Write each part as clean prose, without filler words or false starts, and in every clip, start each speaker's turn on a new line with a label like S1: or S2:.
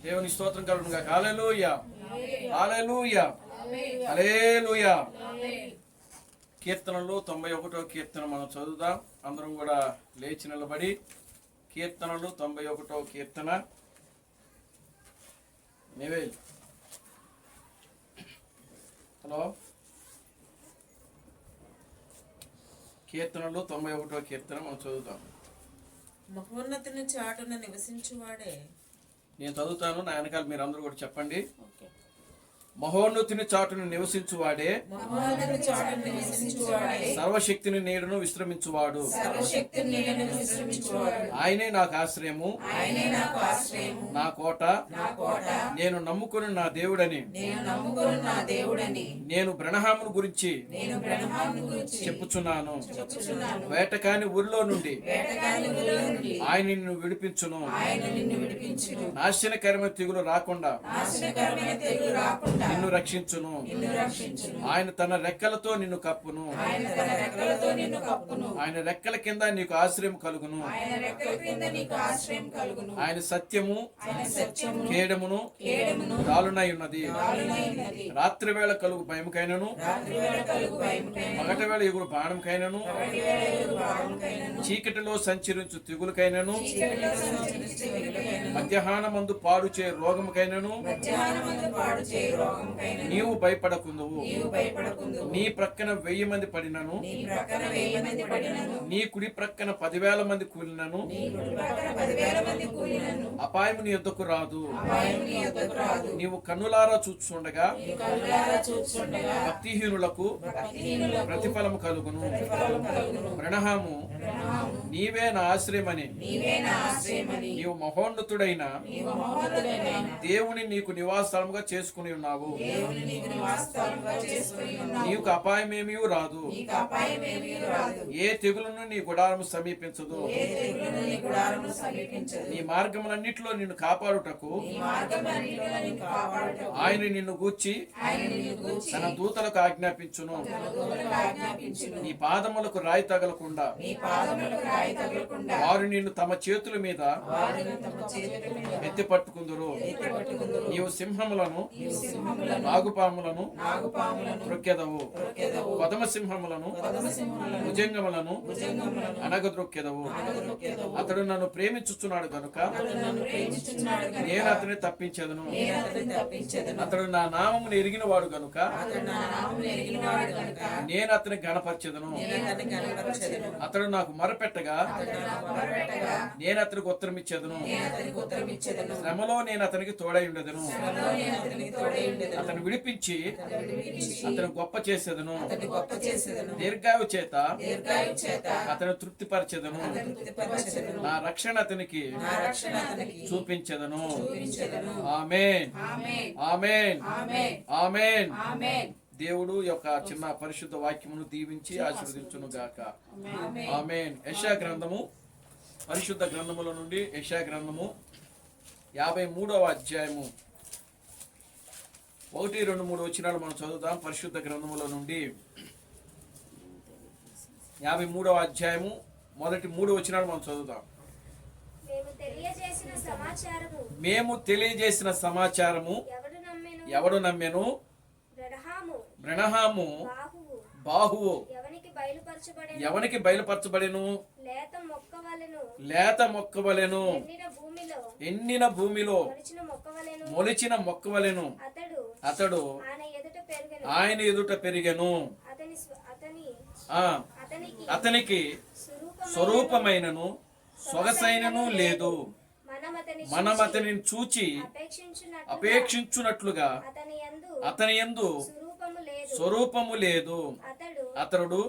S1: దేవుని స్తోత్రం కలుగునుగా. హల్లెలూయా, హల్లెలూయా, హల్లెలూయా. కీర్తనలు 91వ కీర్తన మనం చదువుదాం. అందరం కూడా లేచి నిలబడి కీర్తనలు 91వ కీర్తన. నివేల్ హలో. కీర్తనలు 91వ కీర్తన మనం చదువుతాం.
S2: మహోన్నతుని చాటున నివసించువాడే.
S1: నేను చదువుతాను, నా వెనకాల మీరు అందరూ కూడా చెప్పండి. మహోన్నతుని చాటును నివసించువాడే, సర్వశక్తిని నీడను విశ్రమించువాడు. ఆయనే నాకు ఆశ్రయము, నా కోట, నేను నమ్ముకుని నా దేవుడని. నేను బ్రహ్మామును గురించి చెప్పుచున్నాను. వేటకాని ఊరిలో నుండి ఆయన నిన్ను విడిపించును. నాశనకరమైన తెగులు రాకుండా నిన్ను రక్షించును. ఆయన తన రెక్కలతో నిన్ను కప్పును. ఆయన రెక్కల కింద నీకు ఆశ్రయం కలుగును. ఆయన సత్యము కేడమును దాలునై ఉన్నది. రాత్రి వేళ కలుగు భయముకైనను, పగటి వేళ ఎగురు బాణంకైనను, చీకటిలో సంచరించు తెగులుకైనను, మధ్యాహ్నమందు పాడు చే రోగముకైనను నీవు భయపడకుందువు. నీ ప్రక్కన 1000 మంది పడినను, నీ కుడి ప్రక్కన 10,000 మంది కూలినను, అపాయము నీ యొద్దకు రాదు. నీవు కన్నులారా చూచుండగా భక్తిహీనులకు ప్రతిఫలము కలుగును. బ్రహ్మాము, నీవే నా ఆశ్రయమని నీవు మహోన్నతుడైన దేవుని నీకు నివాసముగా చేసుకుని ఉన్నావు. నీకు అపాయమేమీ రాదు. ఏ తెగులను నీ గుడారము సమీపించదు. నీ మార్గములన్నిటిలో నిన్ను కాపాడుటకు ఆయన నిన్ను గూర్చి తన దూతలకు ఆజ్ఞాపించును. నీ పాదములకు రాయి తగలకుండా వారు నిన్ను తమ చేతుల మీద ఎత్తి పట్టుకుందురు. నీవు సింహములను నాగుపాములను త్రొక్కెదవు. పదమ సింహములను భుజంగములను అనగద్రొక్కెదవు. అతడు నన్ను ప్రేమించుచున్నాడు గనుక నేను అతని తప్పించెదను. అతడు నా నామమును ఎరిగిన వాడు గనుక నేను అతని గణపరచెదను. అతడు నాకు మొరపెట్టగా నేను అతనికి ఉత్తరం ఇచ్చేదను. శ్రమలో నేను అతనికి తోడై ఉండేదను. అతను విడిపించి అతను గొప్ప చేసేదను. దీర్ఘాయు చేత అతను తృప్తిపరచెదను. నా రక్షణ అతనికి చూపించెదను. ఆమేన్, ఆమేన్, ఆమేన్. దేవుడు యొక్క చిన్న పరిశుద్ధ వాక్యమును దీవించి ఆశీర్వదించును గాక. ఆమేన్. యెషయా గ్రంథము, పరిశుద్ధ గ్రంథముల నుండి యెషయా గ్రంథము 53వ అధ్యాయము 1, 2, 3 వచనాలు మనం చదువుదాం. పరిశుద్ధ గ్రంథముల నుండి 53వ అధ్యాయము మొదటి 3 వచనాలు మనం చదువుదాం. మేము తెలియజేసిన సమాచారము ఎవడు నమ్మెను? బ్రహ్మాము బాహువు ఎవనికి బయలుపరచబడెను? లేత మొక్కవలెను, ఎండిన భూమిలో మొలిచిన మొక్కవలెను. అతడు ఆయన ఎదుట పెరిగెను. అతనికి స్వరూపమైనను సొగసైనను లేదు. మనం అతనిని చూచి అపేక్షించున్నట్లుగా అతని యందు స్వరూపము లేదు. అతడు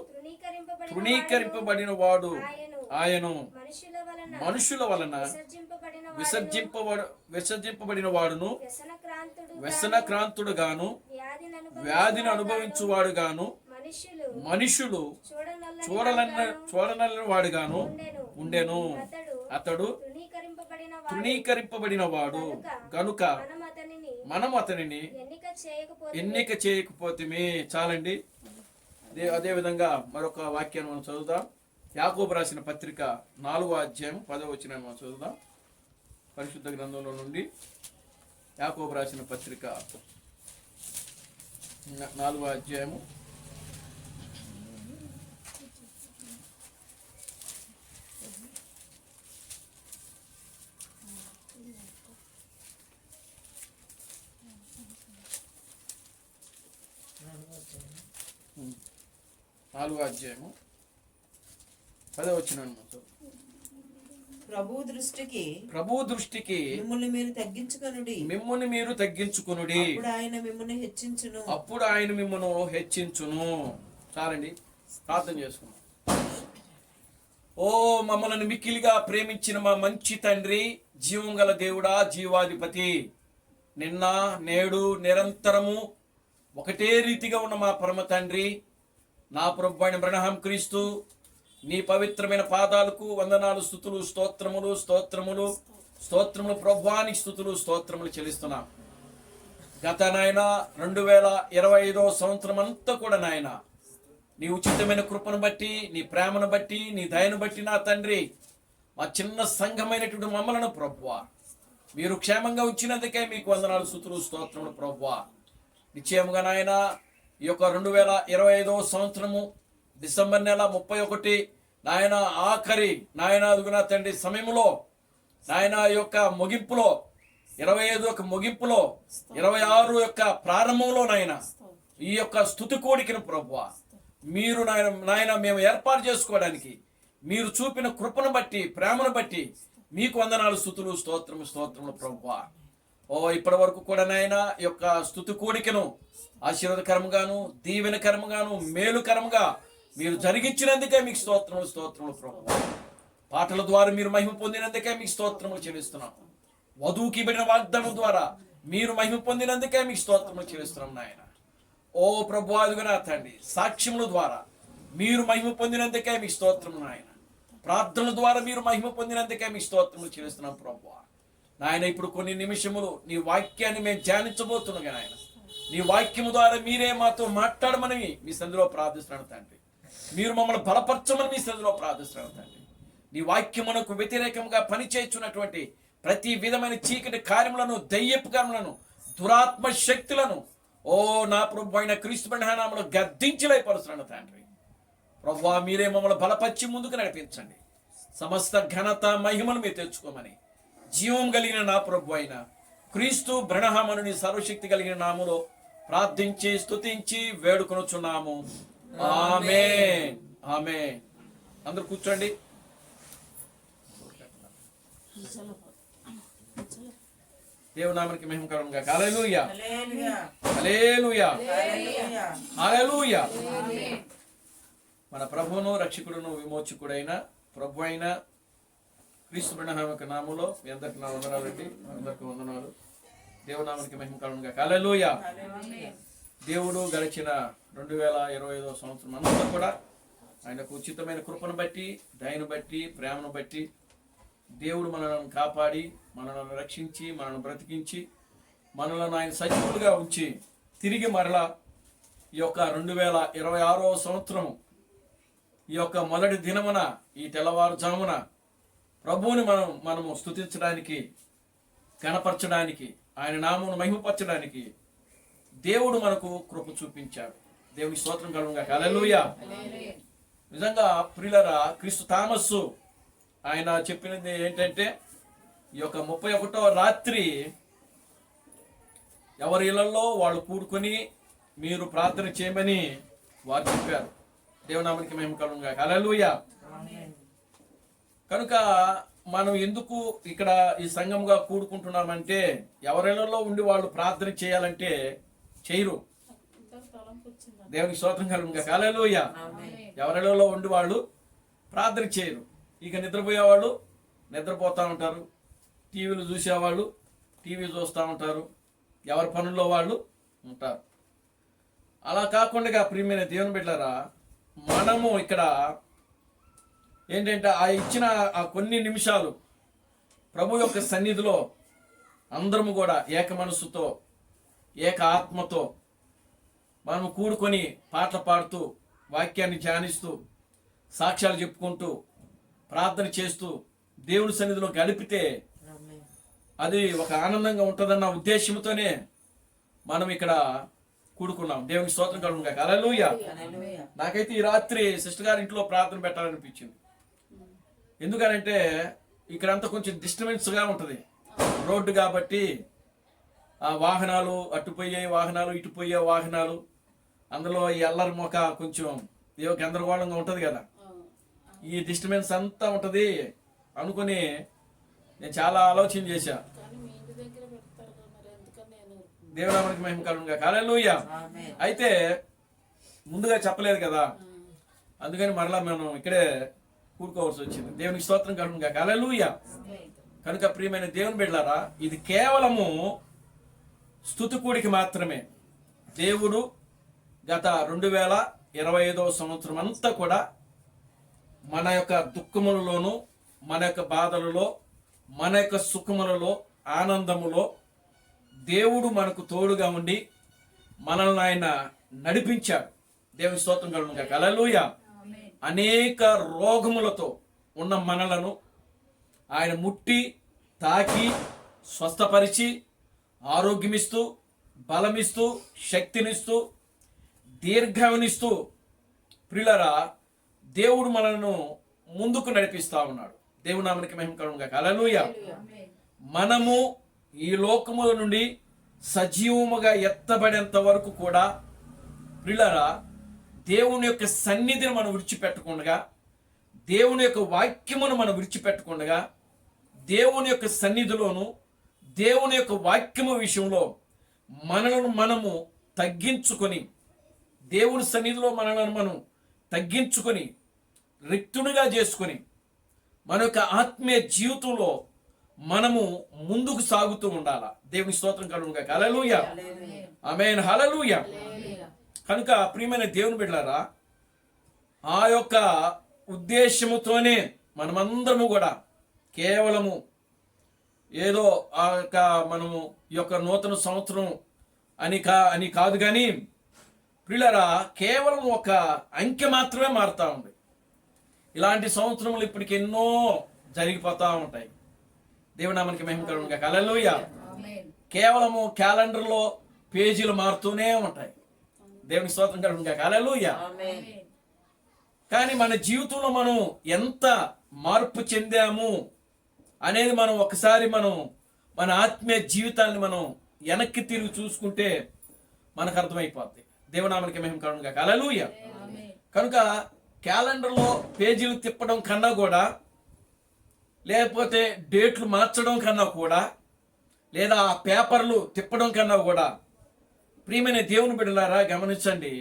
S1: తృణీకరింపబడిన వాడు ఆయను, మనుషుల వలన విసర్జింపబడిన వాడును, వ్యసనక్రాంతుడు గాను, వ్యాధిని అనుభవించువాడు గాను, మనుషులు చూడనల్లని వాడుగాను ఉండెను. అతడు తృణీకరింపబడిన వాడు గనుక మనం అతనిని ఎన్నిక చేయకపోతేమే. చాలండి. అదే విధంగా మరొక వాక్యాన్ని మనం చదువుదాం. యాకోబు రాసిన పత్రిక 4వ అధ్యాయం 10వ వచనాన్ని మనం చదువుదాం. పరిశుద్ధ గ్రంథంలో నుండి యాకోబు రాసిన పత్రిక 4వ అధ్యాయము 10వ వచనం.
S2: ప్రభు దృష్టికి మిమ్మల్ని మీరు తగ్గించుకొనుడి, అప్పుడు ఆయన మిమ్మల్ని హెచ్చించును.
S1: చాలండి, ప్రార్థన చేసుకున్నాం. ఓ మమ్మల్ని మిక్కిలిగా ప్రేమించిన మా మంచి తండ్రి, జీవం గల దేవుడా, జీవాధిపతి, నిన్న నేడు నిరంతరము ఒకటే రీతిగా ఉన్న మా పరమ తండ్రి, నా ప్రభు అయిన బ్రహ్మ క్రీస్తు, నీ పవిత్రమైన పాదాలకు వందనాలు, స్తుతులు, స్తోత్రములు స్తోత్రములు స్తోత్రములు ప్రభువానికి స్తుతులు స్తోత్రములు చెల్లిస్తున్నాం. గత నాయన 2025వ సంవత్సరం అంతా కూడా నాయన నీ ఉచితమైన కృపను బట్టి, నీ ప్రేమను బట్టి, నీ దయను బట్టి నా తండ్రి, మా చిన్న సంఘమైనటువంటి మమ్మలను ప్రభువా మీరు క్షేమంగా ఉంచినందుకే మీకు వందనాలు, స్తుతులు, స్తోత్రములు ప్రభువా. నిశ్చయముగా నాయన ఈ యొక్క 2025వ సంవత్సరము డిసెంబర్ నెల 31 నాయన ఆఖరి నాయన అదుగునా తండ్రి సమయంలో నాయన యొక్క ముగింపులో 25 యొక్క ముగింపులో 26 యొక్క ప్రారంభంలో నాయన ఈ యొక్క స్తుతి కోడికను ప్రభువా మీరు నాయన మేము ఏర్పాటు చేసుకోవడానికి మీరు చూపిన కృపను బట్టి, ప్రేమను బట్టి మీకు వందనాలు, స్తుతులు, స్తోత్రములు ప్రభువా. ఓ ఇప్పటి వరకు కూడా నాయన ఈ యొక్క స్తుతి కోడికను ఆశీర్వాదకరంగాను, దీవెనకరంగాను, మేలుకరంగా మీరు జరిగించినందుకే మీకు స్తోత్రములు ప్రభువా. పాటల ద్వారా మీరు మహిమ పొందినందుకే మీకు స్తోత్రములు చెల్లిస్తున్నాం. వధువుకి ఇవ్వబడిన వాగ్దానం ద్వారా మీరు మహిమ పొందినందుకే మీకు స్తోత్రములు చెల్లిస్తున్నాం నాయన. ఓ ప్రభువా అదుగునా తండ్రి, సాక్ష్యముల ద్వారా మీరు మహిమ పొందినందుకే మీకు స్తోత్రము నాయన. ప్రార్థనల ద్వారా మీరు మహిమ పొందినందుకే మీకు స్తోత్రములు చెల్లిస్తున్నాం ప్రభువా నాయన. ఇప్పుడు కొన్ని నిమిషములు నీ వాక్యాన్ని మేము ధ్యానించబోతున్నాం నాయన. నీ వాక్యము ద్వారా మీరే మాతో మాట్లాడమని మీ సందులో ప్రార్థిస్తున్నాను తండ్రి. మీరు మమ్మల్ని బలపరచమని మీ సందులో ప్రార్థిస్తున్నాను తండ్రి. నీ వాక్యమునకు వ్యతిరేకంగా పనిచేస్తున్నటువంటి ప్రతి విధమైన చీకటి కార్యములను, దయ్యపు కార్యములను, దురాత్మ శక్తులను ఓ నా ప్రభు అయిన క్రీస్తు నామములో గద్దించలేపరుస్తున్నాను తండ్రి. ప్రభువా మీరే మమ్మల్ని బలపరిచి ముందుకు నడిపించండి. సమస్త ఘనత మహిమను మీరు తెచ్చుకోమని జీవం కలిగిన నా ప్రభు అయిన క్రీస్తు బ్రహ్మను సర్వశక్తి కలిగిన నామములో ప్రార్థించి స్తుతించి వేడుకొనుచున్నాము. ఆమేన్, ఆమేన్. అందరూ కూర్చోండి. దేవునామానికి మహిమ కలుగునుగా. హల్లెలూయా, హల్లెలూయా, హల్లెలూయా. మన ప్రభువును రక్షకుడును విమోచకుడైన ప్రభు అయిన క్రీస్తు బ్రహ్మ నామములో మీ అందరికి నా వందనాలు అండి. అందరికి వందనాలు. దేవునామానికి మహిమ కలుగునుగా. హల్లెలూయా. దేవుడు గడిచిన 2025వ సంవత్సరం అంతా కూడా ఆయనకు ఉచితమైన కృపను బట్టి, దయను బట్టి, ప్రేమను బట్టి దేవుడు మనలను కాపాడి, మనలను రక్షించి, మనల్ని బ్రతికించి, మనలను ఆయన సజీవులుగా ఉంచి తిరిగి మరలా ఈ యొక్క 2026వ సంవత్సరం ఈ యొక్క మొదటి దినమున, ఈ తెల్లవారుజామున ప్రభువుని మనము స్తుతించడానికి, కనపరచడానికి, ఆయన నామమును మహిమపరచడానికి దేవుడు మనకు కృప చూపించాడు. దేవునికి స్తోత్రం కలుగునుగా. హల్లెలూయా. నిజంగా ప్రియులారా, క్రీస్తు థామస్సు ఆయన చెప్పినది ఏంటంటే ఈ యొక్క 31వ రాత్రి ఎవరి ఇళ్లలో వాళ్ళు కూడుకొని మీరు ప్రార్థన చేయమని వారు చెప్పారు. దేవునామానికి మహిమ కలుగునుగా. హల్లెలూయా. కనుక మనం ఎందుకు ఇక్కడ ఈ సంఘంగా కూడుకుంటున్నామంటే ఎవరిళ్లలో ఉండి వాళ్ళు ప్రార్థన చేయాలంటే చేయరు. దేవునికి స్తోత్రం కలుగునుగా. హల్లెలూయా. ఎవరిళ్లలో ఉండి వాళ్ళు ప్రార్థన చేయరు. ఇక నిద్రపోయేవాళ్ళు నిద్రపోతూ ఉంటారు, టీవీలు చూసేవాళ్ళు టీవీ చూస్తూ ఉంటారు, ఎవరి పనుల్లో వాళ్ళు ఉంటారు. అలా కాకుండా ప్రియమైన దేవుని బిడ్డలారా, మనము ఇక్కడ ఏంటంటే ఆ ఇచ్చిన ఆ కొన్ని నిమిషాలు ప్రభు యొక్క సన్నిధిలో అందరము కూడా ఏక మనస్సుతో, ఏక ఆత్మతో మనము కూడుకొని పాటలు పాడుతూ, వాక్యాన్ని ధ్యానిస్తూ, సాక్ష్యాలు చెప్పుకుంటూ, ప్రార్థన చేస్తూ దేవుని సన్నిధిలో గడిపితే అది ఒక ఆనందంగా ఉంటుందన్న ఉద్దేశంతోనే మనం ఇక్కడ కూడుకున్నాం. దేవునికి స్తోత్రం కలుగును గాక. హల్లెలూయా. నాకైతే ఈ రాత్రి సిస్టర్ గారి ఇంట్లో ప్రార్థన పెట్టాలనిపించింది. ఎందుకనంటే ఇక్కడంతా కొంచెం డిస్టర్బెన్స్గా ఉంటుంది, రోడ్డు కాబట్టి. ఆ వాహనాలు అటుపోయే వాహనాలు ఇటుపోయే వాహనాలు, అందులో ఈ అల్లరి మొక్క కొంచెం ఏవో గందరగోళంగా ఉంటుంది కదా, ఈ డిస్టర్బెన్స్ అంతా ఉంటుంది అనుకుని నేను చాలా ఆలోచన చేశా. దేవునామానికి మహిమ కలుగును గాక. హల్లెలూయా. అయితే ముందుగా చెప్పలేదు కదా, అందుకని మరలా మనం ఇక్కడే కూడుకోవాల్సి వచ్చింది. దేవునికి స్తోత్రం కలుగును గాక. హల్లెలూయా. కనుక ప్రియమైన దేవుని బిడ్డలారా, ఇది కేవలము స్తుతి కూడికి మాత్రమే. దేవుడు గత 2025 సంవత్సరం అంతా కూడా మన యొక్క దుఃఖములలోను, మన యొక్క బాధలలో, మన యొక్క సుఖములలో, ఆనందములో దేవుడు మనకు తోడుగా ఉండి మనల్ని ఆయన నడిపించాడు. దేవుని స్తోత్రం కలుగును గాక. హల్లెలూయా. అనేక రోగములతో ఉన్న మనలను ఆయన ముట్టి తాకి స్వస్థపరిచి ఆరోగ్యమిస్తూ, బలమిస్తూ, శక్తినిస్తూ, దీర్ఘాయునిస్తూ ప్రియులారా దేవుడు మనలను ముందుకు నడిపిస్తా ఉన్నాడు. దేవుని నామమునకు మహిమ కలుగును గాక. హల్లెలూయా. మనము ఈ లోకముల నుండి సజీవముగా ఎత్తబడేంత వరకు కూడా ప్రియులారా దేవుని యొక్క సన్నిధిని మనం విడిచిపెట్టకుండా, దేవుని యొక్క వాక్యమును మనం విడిచిపెట్టకుండా, దేవుని యొక్క సన్నిధిలోను దేవుని యొక్క వాక్యము విషయంలో మనలను మనము తగ్గించుకొని, దేవుని సన్నిధిలో మనలను మనం తగ్గించుకొని రిక్తునిగా చేసుకొని మన యొక్క ఆత్మీయ జీవితంలో మనము ముందుకు సాగుతూ ఉండాలా. దేవుని స్తోత్రం కలుగును గాక. హల్లెలూయా. ఆమేన్. హల్లెలూయా. కనుక ప్రియమైన దేవుని బిడ్డలారా, ఆ యొక్క ఉద్దేశముతోనే మనమందరము కూడా కేవలము ఏదో ఆ యొక్క మనము ఈ యొక్క నూతన సంవత్సరం అని కాదు కానీ ప్రియులారా, కేవలం ఒక అంకె మాత్రమే మారుతూ ఉంది. ఇలాంటి సంవత్సరములు ఇప్పటికి ఎన్నో జరిగిపోతూ ఉంటాయి. దేవునామానికి మహిమ కలుగును గాక. హల్లెలూయా. కేవలము క్యాలెండర్లో పేజీలు మారుతూనే ఉంటాయి. దేవుని స్తోత్రం కలుగును గాక. హల్లెలూయా. కానీ మన జీవితంలో మనం ఎంత మార్పు చెందాము అనేది మనం ఒకసారి మన ఆత్మీయ జీవితాన్ని మనం వెనక్కి తిరిగి చూసుకుంటే మనకు అర్థమైపోద్ది. దేవునామానికి మహిమ కలుగును గాక. హల్లెలూయా. కనుక క్యాలెండర్లో పేజీలు తిప్పడం కన్నా కూడా, లేకపోతే డేట్లు మార్చడం కన్నా కూడా, లేదా ఆ పేపర్లు తిప్పడం కన్నా కూడా ప్రియమైన దేవుని బిడ్డలారా గమనించండి,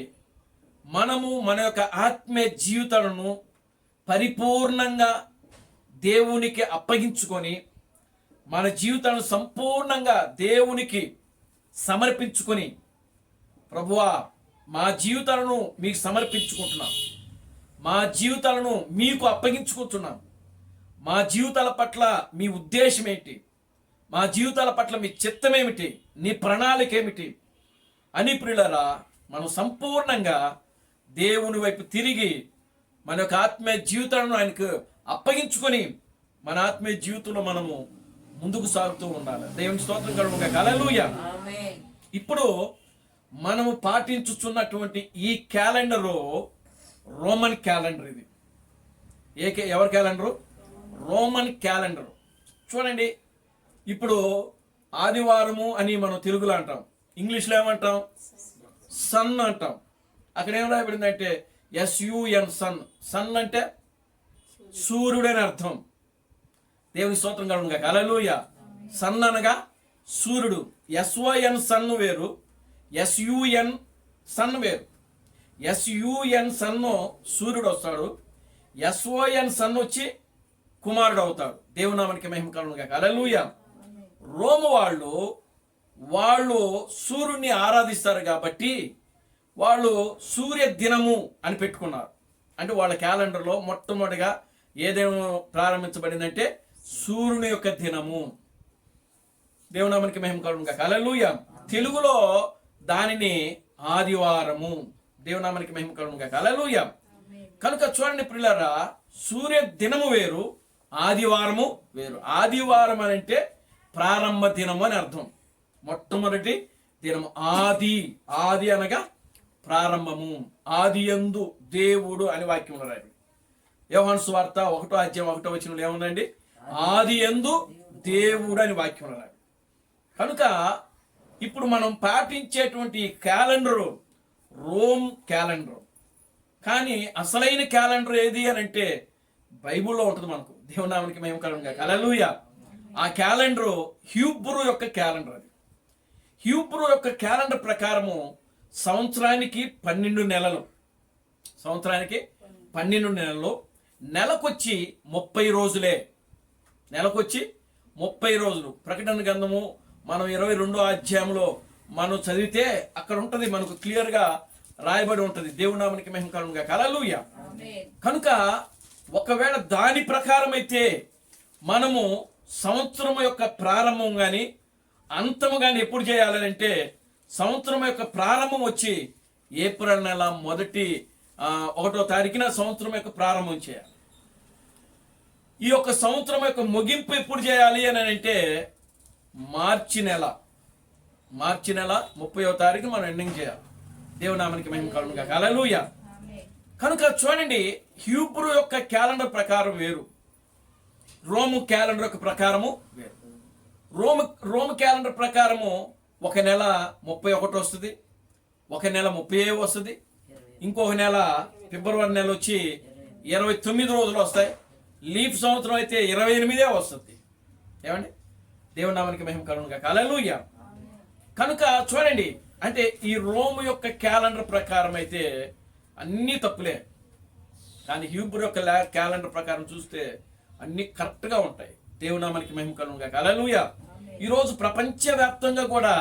S1: మనము మన యొక్క ఆత్మీయ జీవితాలను పరిపూర్ణంగా దేవునికి అప్పగించుకొని మన జీవితాలను సంపూర్ణంగా దేవునికి సమర్పించుకొని, ప్రభువా మా జీవితాలను మీకు సమర్పించుకుంటున్నాం, మా జీవితాలను మీకు అప్పగించుకుంటున్నాం, మా జీవితాల పట్ల మీ ఉద్దేశం ఏంటి, మా జీవితాల పట్ల మీ చిత్తం ఏమిటి, నీ ప్రణాళిక ఏమిటి అని ప్రియులారా మనం సంపూర్ణంగా దేవుని వైపు తిరిగి మన యొక్క ఆత్మీయ జీవితాలను ఆయనకు అప్పగించుకొని మన ఆత్మీయ జీవితంలో మనము ముందుకు సాగుతూ ఉండాలి. దేవుని స్తోత్రం కలుగును గాక. హల్లెలూయా. ఇప్పుడు మనము పాటించుచున్నటువంటి ఈ క్యాలెండరు రోమన్ క్యాలెండర్. ఇది ఎవరి క్యాలెండరు? Roman calendar. చూడండి, ఇప్పుడు ఆదివారము అని మనం తెలుగులో అంటాం, ఇంగ్లీష్లో ఏమంటాం? సన్ అంటాం. అక్కడ ఏం రాయబడిందంటే SUN, సన్. సన్ అంటే సూర్యుడు అని అర్థం. దేవుని స్తోత్రం కలుగును గాక. హల్లెలూయా. సన్ అనగా సూర్యుడు. SYN సన్ వేరు, SUN సన్ వేరు. SUN సన్ను సూర్యుడు వస్తాడు, SYN సన్ వచ్చి కుమారుడు అవుతాడు. దేవునామానికి మహిమ కలుగును గాక. హల్లెలూయా. రోము వాళ్ళు సూర్యుడిని ఆరాధిస్తారు కాబట్టి వాళ్ళు సూర్య దినము అని పెట్టుకున్నారు. అంటే వాళ్ళ క్యాలెండర్లో మొట్టమొదటిగా ఏదేమో ప్రారంభించబడిందంటే సూర్యుని యొక్క దినము. దేవునామానికి మహిమ కలుగును గాక. హల్లెలూయా. తెలుగులో దానిని ఆదివారము. దేవునామానికి మహిమ కలుగును గాక. హల్లెలూయా. కనుక చూడండి ప్రియులారా, సూర్య దినము వేరు, ఆదివారము వేరు. ఆదివారం అని అంటే ప్రారంభ దినము అని అర్థం. మొట్టమొదటి దినము. ఆది అనగా ప్రారంభము. ఆది యందు దేవుడు అని వాక్యంలో రాయబడి. యోహాను సువార్త 1వ అధ్యాయం 1వ వచనంలో ఏముందండి? ఆది యందు దేవుడు అని వాక్యంలో రాయబడి. కనుక ఇప్పుడు మనం పాటించేటువంటి క్యాలెండరు రోమ్ క్యాలెండర్. కానీ అసలైన క్యాలెండర్ ఏది అని అంటే బైబిల్లో ఉంటుంది. మనకు దేవుని నామానికి మహిమ కలుగును గాక. హల్లెలూయా. ఆ క్యాలెండరు హీబ్రూ యొక్క క్యాలెండర్. అది హీబ్రూ యొక్క క్యాలెండర్ ప్రకారము సంవత్సరానికి 12 నెలలు. సంవత్సరానికి 12 నెలలు. నెలకొచ్చి 30 రోజులే. నెలకొచ్చి 30 రోజులు. ప్రకటన గ్రంథము మనం 22వ అధ్యాయంలో మనం చదివితే అక్కడ ఉంటుంది, మనకు క్లియర్గా రాయబడి ఉంటుంది. దేవుని నామానికి మహిమ కలుగును గాక. హల్లెలూయా. కనుక ఒకవేళ దాని ప్రకారం అయితే మనము సంవత్సరం యొక్క ప్రారంభం కానీ అంతము కానీ ఎప్పుడు చేయాలని అంటే సంవత్సరం యొక్క ప్రారంభం వచ్చి ఏప్రిల్ నెల 1వ తారీఖున సంవత్సరం యొక్క ప్రారంభం చేయాలి. ఈ యొక్క సంవత్సరం యొక్క ముగింపు ఎప్పుడు చేయాలి అని అంటే మార్చి నెల 30వ తారీఖు మనం ఎండింగ్ చేయాలి. దేవునామానికి మహిమ కలుగును గాక. హల్లెలూయా. కనుక చూడండి, హీబ్రూ యొక్క క్యాలెండర్ ప్రకారం వేరు, రోము క్యాలెండర్ యొక్క ప్రకారము వేరు. రోము క్యాలెండర్ ప్రకారము ఒక నెల 31 వస్తుంది, ఒక నెల 30 వస్తుంది, ఇంకొక నెల ఫిబ్రవరి నెల వచ్చి 29 రోజులు వస్తాయి. లీప్ సంవత్సరం అయితే 28 వస్తుంది. ఏమండి? దేవుని నామానికి మహిమ కలుగును గాక. హల్లెలూయా. కనుక చూడండి, అంటే ఈ రోము యొక్క క్యాలెండర్ ప్రకారం అయితే అన్నీ తప్పులే. కానీ హీబ్రూ యొక్క క్యాలెండర్ ప్రకారం చూస్తే అన్నీ కరెక్ట్గా ఉంటాయి. దేవుని నామానికి మహిమ కలుగును గాక. హల్లెలూయా. ఈరోజు ప్రపంచవ్యాప్తంగా కూడా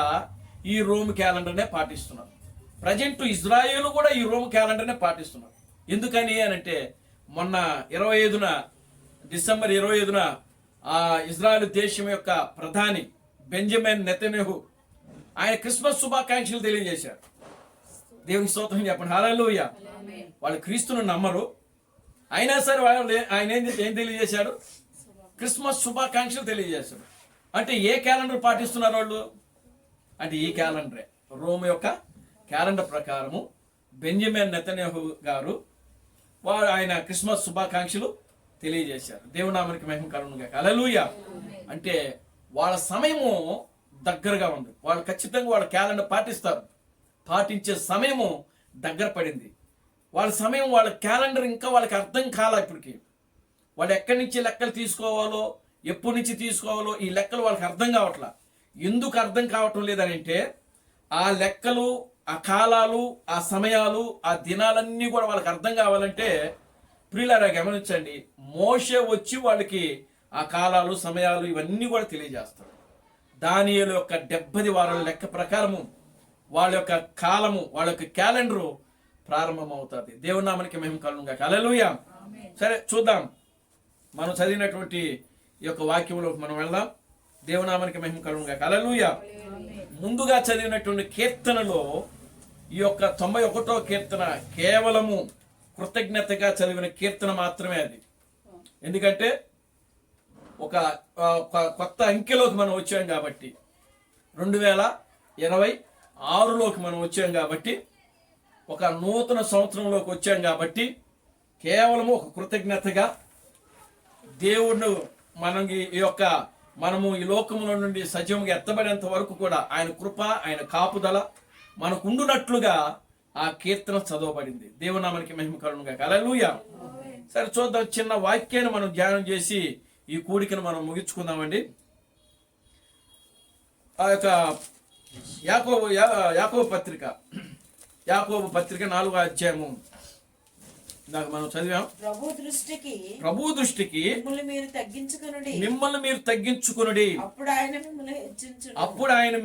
S1: ఈ రోమ్ క్యాలెండర్నే పాటిస్తున్నారు. ప్రజెంట్ ఇజ్రాయేల్ కూడా ఈ రోమ్ క్యాలెండర్నే పాటిస్తున్నారు. ఎందుకని అని అంటే మొన్న డిసెంబర్ 25న ఇజ్రాయెల్ దేశం యొక్క ప్రధాని బెంజమిన్ నెతన్యాహు ఆయన క్రిస్మస్ శుభాకాంక్షలు తెలియజేశారు. దేవునికి స్తోత్రం చెప్పండి. హల్లెలూయా. వాళ్ళు క్రీస్తును నమ్మరు, అయినా సరే ఆయన ఏం తెలియజేశాడు? క్రిస్మస్ శుభాకాంక్షలు తెలియజేశాడు. అంటే ఏ క్యాలెండర్ పాటిస్తున్నారు వాళ్ళు? అంటే ఈ క్యాలెండరే. రోమ్ యొక్క క్యాలెండర్ ప్రకారము బెంజమిన్ నెతన్యాహు గారు ఆయన క్రిస్మస్ శుభాకాంక్షలు తెలియజేశారు. దేవునామానికి మహిమ కలుగును గాక. హల్లెలూయా. అంటే వాళ్ళ సమయము దగ్గరగా ఉంది. వాళ్ళు ఖచ్చితంగా వాళ్ళ క్యాలెండర్ పాటిస్తారు. పాటించే సమయము దగ్గర పడింది. వాళ్ళ సమయం, వాళ్ళ క్యాలెండర్ ఇంకా వాళ్ళకి అర్థం కాలా. ఇప్పటికి వాళ్ళు ఎక్కడి నుంచి లెక్కలు తీసుకోవాలో, ఎప్పటి నుంచి తీసుకోవాలో ఈ లెక్కలు వాళ్ళకి అర్థం కావట్లా. ఎందుకు అర్థం కావటం లేదనంటే ఆ లెక్కలు, ఆ కాలాలు, ఆ సమయాలు, ఆ దినాలన్నీ కూడా వాళ్ళకి అర్థం కావాలంటే ప్రియులారా గమనించండి, మోషే వచ్చి వాళ్ళకి ఆ కాలాలు, సమయాలు ఇవన్నీ కూడా తెలియజేస్తాడు. దానియేలు యొక్క 70 వారాల లెక్క ప్రకారము వాళ్ళ యొక్క కాలము, వాళ్ళ యొక్క క్యాలెండరు ప్రారంభం అవుతుంది. దేవుని నామానికి మహిమ కలుగును గాక. హల్లెలూయా. సరే చూద్దాం, మనం చదివినటువంటి ఈ యొక్క వాక్యంలోకి మనం వెళ్దాం. దేవుని నామానికి మహిమ కలుగును గాక. హల్లెలూయా. ముందుగా చదివినటువంటి కీర్తనలో ఈ యొక్క 91వ కీర్తన కేవలము కృతజ్ఞతగా చదివిన కీర్తన మాత్రమే అది. ఎందుకంటే ఒక కొత్త అంకెలోకి మనం వచ్చాం కాబట్టి, 2026లోకి మనం వచ్చాం కాబట్టి, ఒక నూతన సంవత్సరంలోకి వచ్చాం కాబట్టి కేవలము ఒక కృతజ్ఞతగా దేవుడు మనము ఈ లోకంలో నుండి సజీవంగా ఎత్తబడేంత వరకు కూడా ఆయన కృప, ఆయన కాపుదల మనకు ఉండునట్లుగా ఆ కీర్తన చదవబడింది. దేవునామానికి మహిమ కలుగును గాక. హల్లెలూయా. సరే చూద్దాం, చిన్న వాక్యాన్ని మనం ధ్యానం చేసి ఈ కూడికను మనం ముగించుకుందామండి. ఆ యొక్క యాకోబు పత్రిక 4వ అధ్యాయము నాకు మనం చదివాం. ప్రభు దృష్టికి మిమ్మల్ని మీరు తగ్గించుకొనుడి, అప్పుడు ఆయన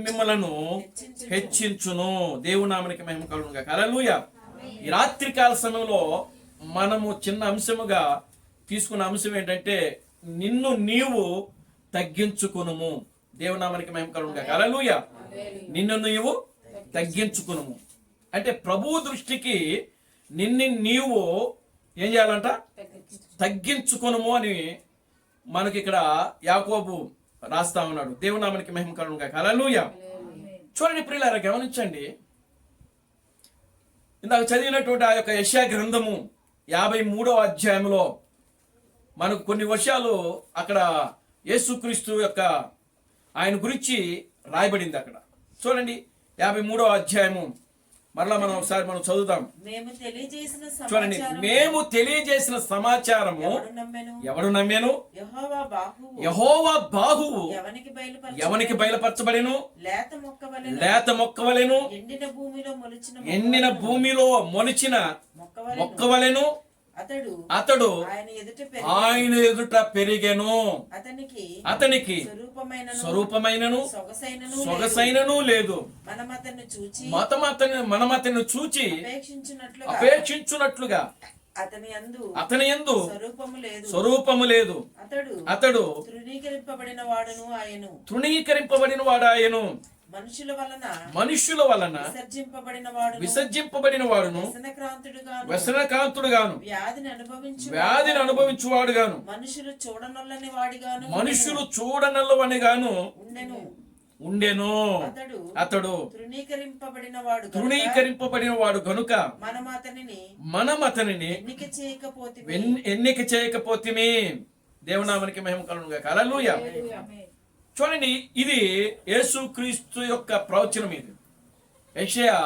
S1: మిమ్మలను హెచ్చించును. దేవునామానికి మహిమ కలుగును గాక. హల్లెలూయా. ఈ రాత్రికాల సమయంలో మనము చిన్న అంశముగా తీసుకున్న అంశం ఏంటంటే నిన్ను నీవు తగ్గించుకునుము. దేవునామానికి మహిమ కలుగును గాక. హల్లెలూయా. నిన్ను నీవు తగ్గించుకునుము అంటే ప్రభు దృష్టికి నిన్ను నీవు ఏం చేయాలంట? తగ్గించుకునుము అని మనకి ఇక్కడ యాకోబు రాస్తా ఉన్నాడు. దేవుని నామానికి మహిమ కలుగును గాక. హల్లెలూయా. చూడండి ప్రియులారా, గమనించండి. ఇందాక చదివినటువంటి ఆ యొక్క యెషయా గ్రంథము 53వ అధ్యాయంలో మనకు కొన్ని వర్షాలు అక్కడ యేసుక్రీస్తు యొక్క ఆయన గురించి రాయబడింది. అక్కడ చూడండి 53వ అధ్యాయము మరలా మనం ఒకసారి చదువుదాం. చూడండి, మేము తెలియజేసిన సమాచారము ఎవడు నమ్మెను? యెహోవా బాహువు ఎవనికి బయలుపరచబడెను? లేత మొక్కవలెను, ఎండిన భూమిలో మొలిచిన మొక్కవలెను. అతడు ఆయన ఎదుట పెరిగెను, అతనికి స్వరూపమైనను సొగసైనను లేదు. మనం అతన్ని చూచి అపేక్షించున్నట్లుగా అతని యందు స్వరూపము లేదు. అతడు తృణీకరింపబడిన వాడాయను, మనుషుల వలన విసర్జింపబడిన వాడును, వ్యసనక్రాంతుడుగాను, వ్యాధిని అనుభవించువాడుగాను, మనుషులు చూడనల్లవని గాను ఉండెను. అతడు తృణీకరింపబడిన వాడు గనుక మనం అతనిని ఎన్నిక చేయకపోతిమి. దేవునామానికి మహిమ కలుగును గాక. హల్లెలూయా. చూడండి, ఇది యేసుక్రీస్తు యొక్క ప్రవచనం. ఇది యెషయా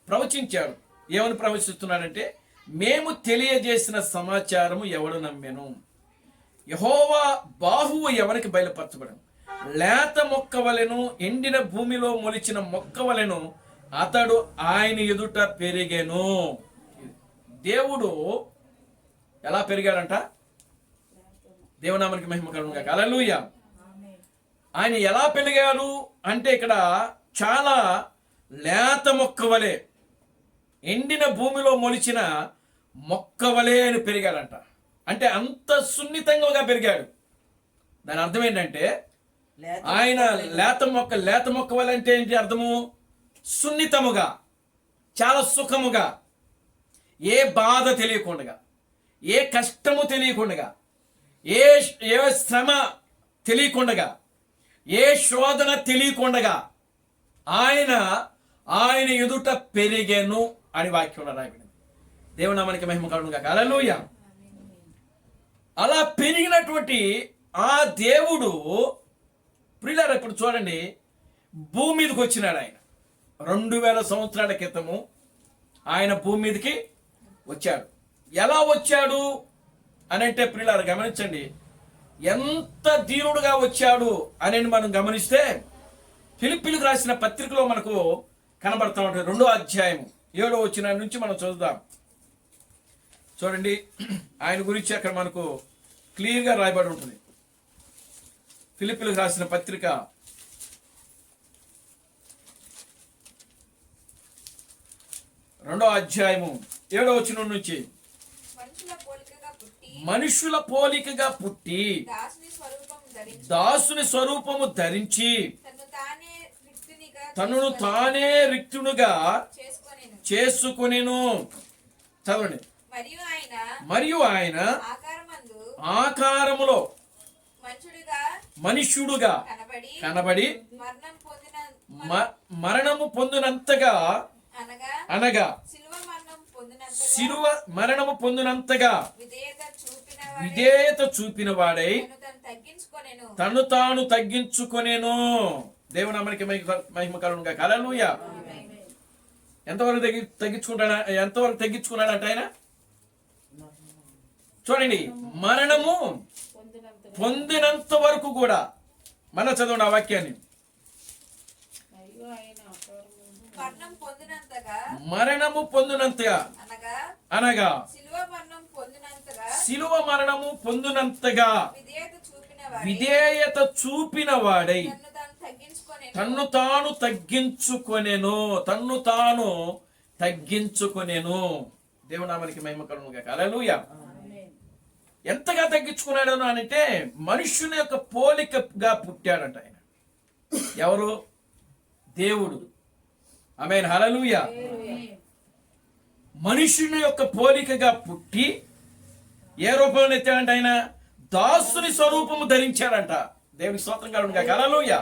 S1: ప్రవచించాడు. ఏమని ప్రవచిస్తున్నాడంటే, మేము తెలియజేసిన సమాచారము ఎవడు నమ్మెను? యెహోవా బాహువు ఎవరికి బయలుపరచబడను? లేత మొక్కవలెను, ఎండిన భూమిలో మొలిచిన మొక్కవలెను. అతడు ఆయన ఎదుట పెరిగెను. దేవుడు ఎలా పెరిగాడంట? దేవునామానికి మహిమ కలుగును గాక. హల్లెలూయా. ఆయన ఎలా పెరిగాడు అంటే, ఇక్కడ చాలా లేత మొక్కవలే, ఎండిన భూమిలో మొలిచిన మొక్కవలే అని పెరిగాడంట. అంటే అంత సున్నితంగా పెరిగాడు. దాని అర్థం ఏంటంటే, ఆయన లేత మొక్కవలే అంటే ఏంటి అర్థము? సున్నితముగా, చాలా సుఖముగా, ఏ బాధ తెలియకుండా, ఏ కష్టము తెలియకుండా, ఏ శ్రమ తెలియకుండా, ఏ శోధన తెలియకుండా ఆయన ఎదుట పెరిగెను అని వాక్యంలో రాయబడింది. దేవునామానికి మహిమ కలుగును గాక. హల్లెలూయా. అలా పెరిగినటువంటి ఆ దేవుడు ప్రియులారా, ఇప్పుడు చూడండి, భూమి మీదకి వచ్చినాడు. ఆయన 2000 సంవత్సరాల క్రితము ఆయన భూమి మీదకి వచ్చాడు. ఎలా వచ్చాడు అని అంటే ప్రియులారా, గమనించండి, ఎంత దీనుడుగా వచ్చాడు అనేది మనం గమనిస్తే ఫిలిప్పీలకు రాసిన పత్రికలో మనకు కనబడతా ఉంటుంది. 2వ అధ్యాయం 7వ వచనం నుంచి మనం చదువుదాం. చూడండి, ఆయన గురించి అక్కడ మనకు క్లియర్గా రాయబడి ఉంటుంది. ఫిలిప్పీలకు రాసిన పత్రిక 2వ అధ్యాయము 7వ వచనం నుంచి, మనుషుల పోలికగా పుట్టి దాసుని స్వరూపము ధరించి తనను తానే రిక్తునిగా చేసుకొనెను. చదవండి. మరియు ఆయన ఆకారములో మనుష్యుడుగా కనబడి మరణము పొందినంతగా, అనగా శిలువ మరణము పొందినంతగా విధేయత చూపిన వాడై తను తాను తగ్గించుకొనెను. దేవునామానికి మహిమ కలుగును గాక. హల్లెలూయా. ఎంతవరకు తగ్గించుకున్నాడంట ఆయన? చూడండి, మరణము పొందినంత వరకు కూడా. మన చదవండి ఆ వాక్యాన్ని. మరణము పొందినంతగా, అనగా శిలువ మరణము పొందినంతగా విధేయత చూపిన వాడై తన్ను తాను తగ్గించుకొనెను. తన్ను తాను తగ్గించుకొనెను. దేవునామానికి మహిమ కలుగును గాక. హల్లెలూయా. ఎంతగా తగ్గించుకున్నాడు అంటే, మనుష్యుని యొక్క పోలికగా పుట్టాడంట ఆయన. ఎవరు? దేవుడు. ఆమేన్. హల్లెలూయా. మనుష్యుని యొక్క పోలికగా పుట్టి ఏ రూపంలో ఎత్తాడంట ఆయన? దాసుని స్వరూపము ధరించాడంట. దేవునికి స్తోత్రం కలుగును గాక. హల్లెలూయా.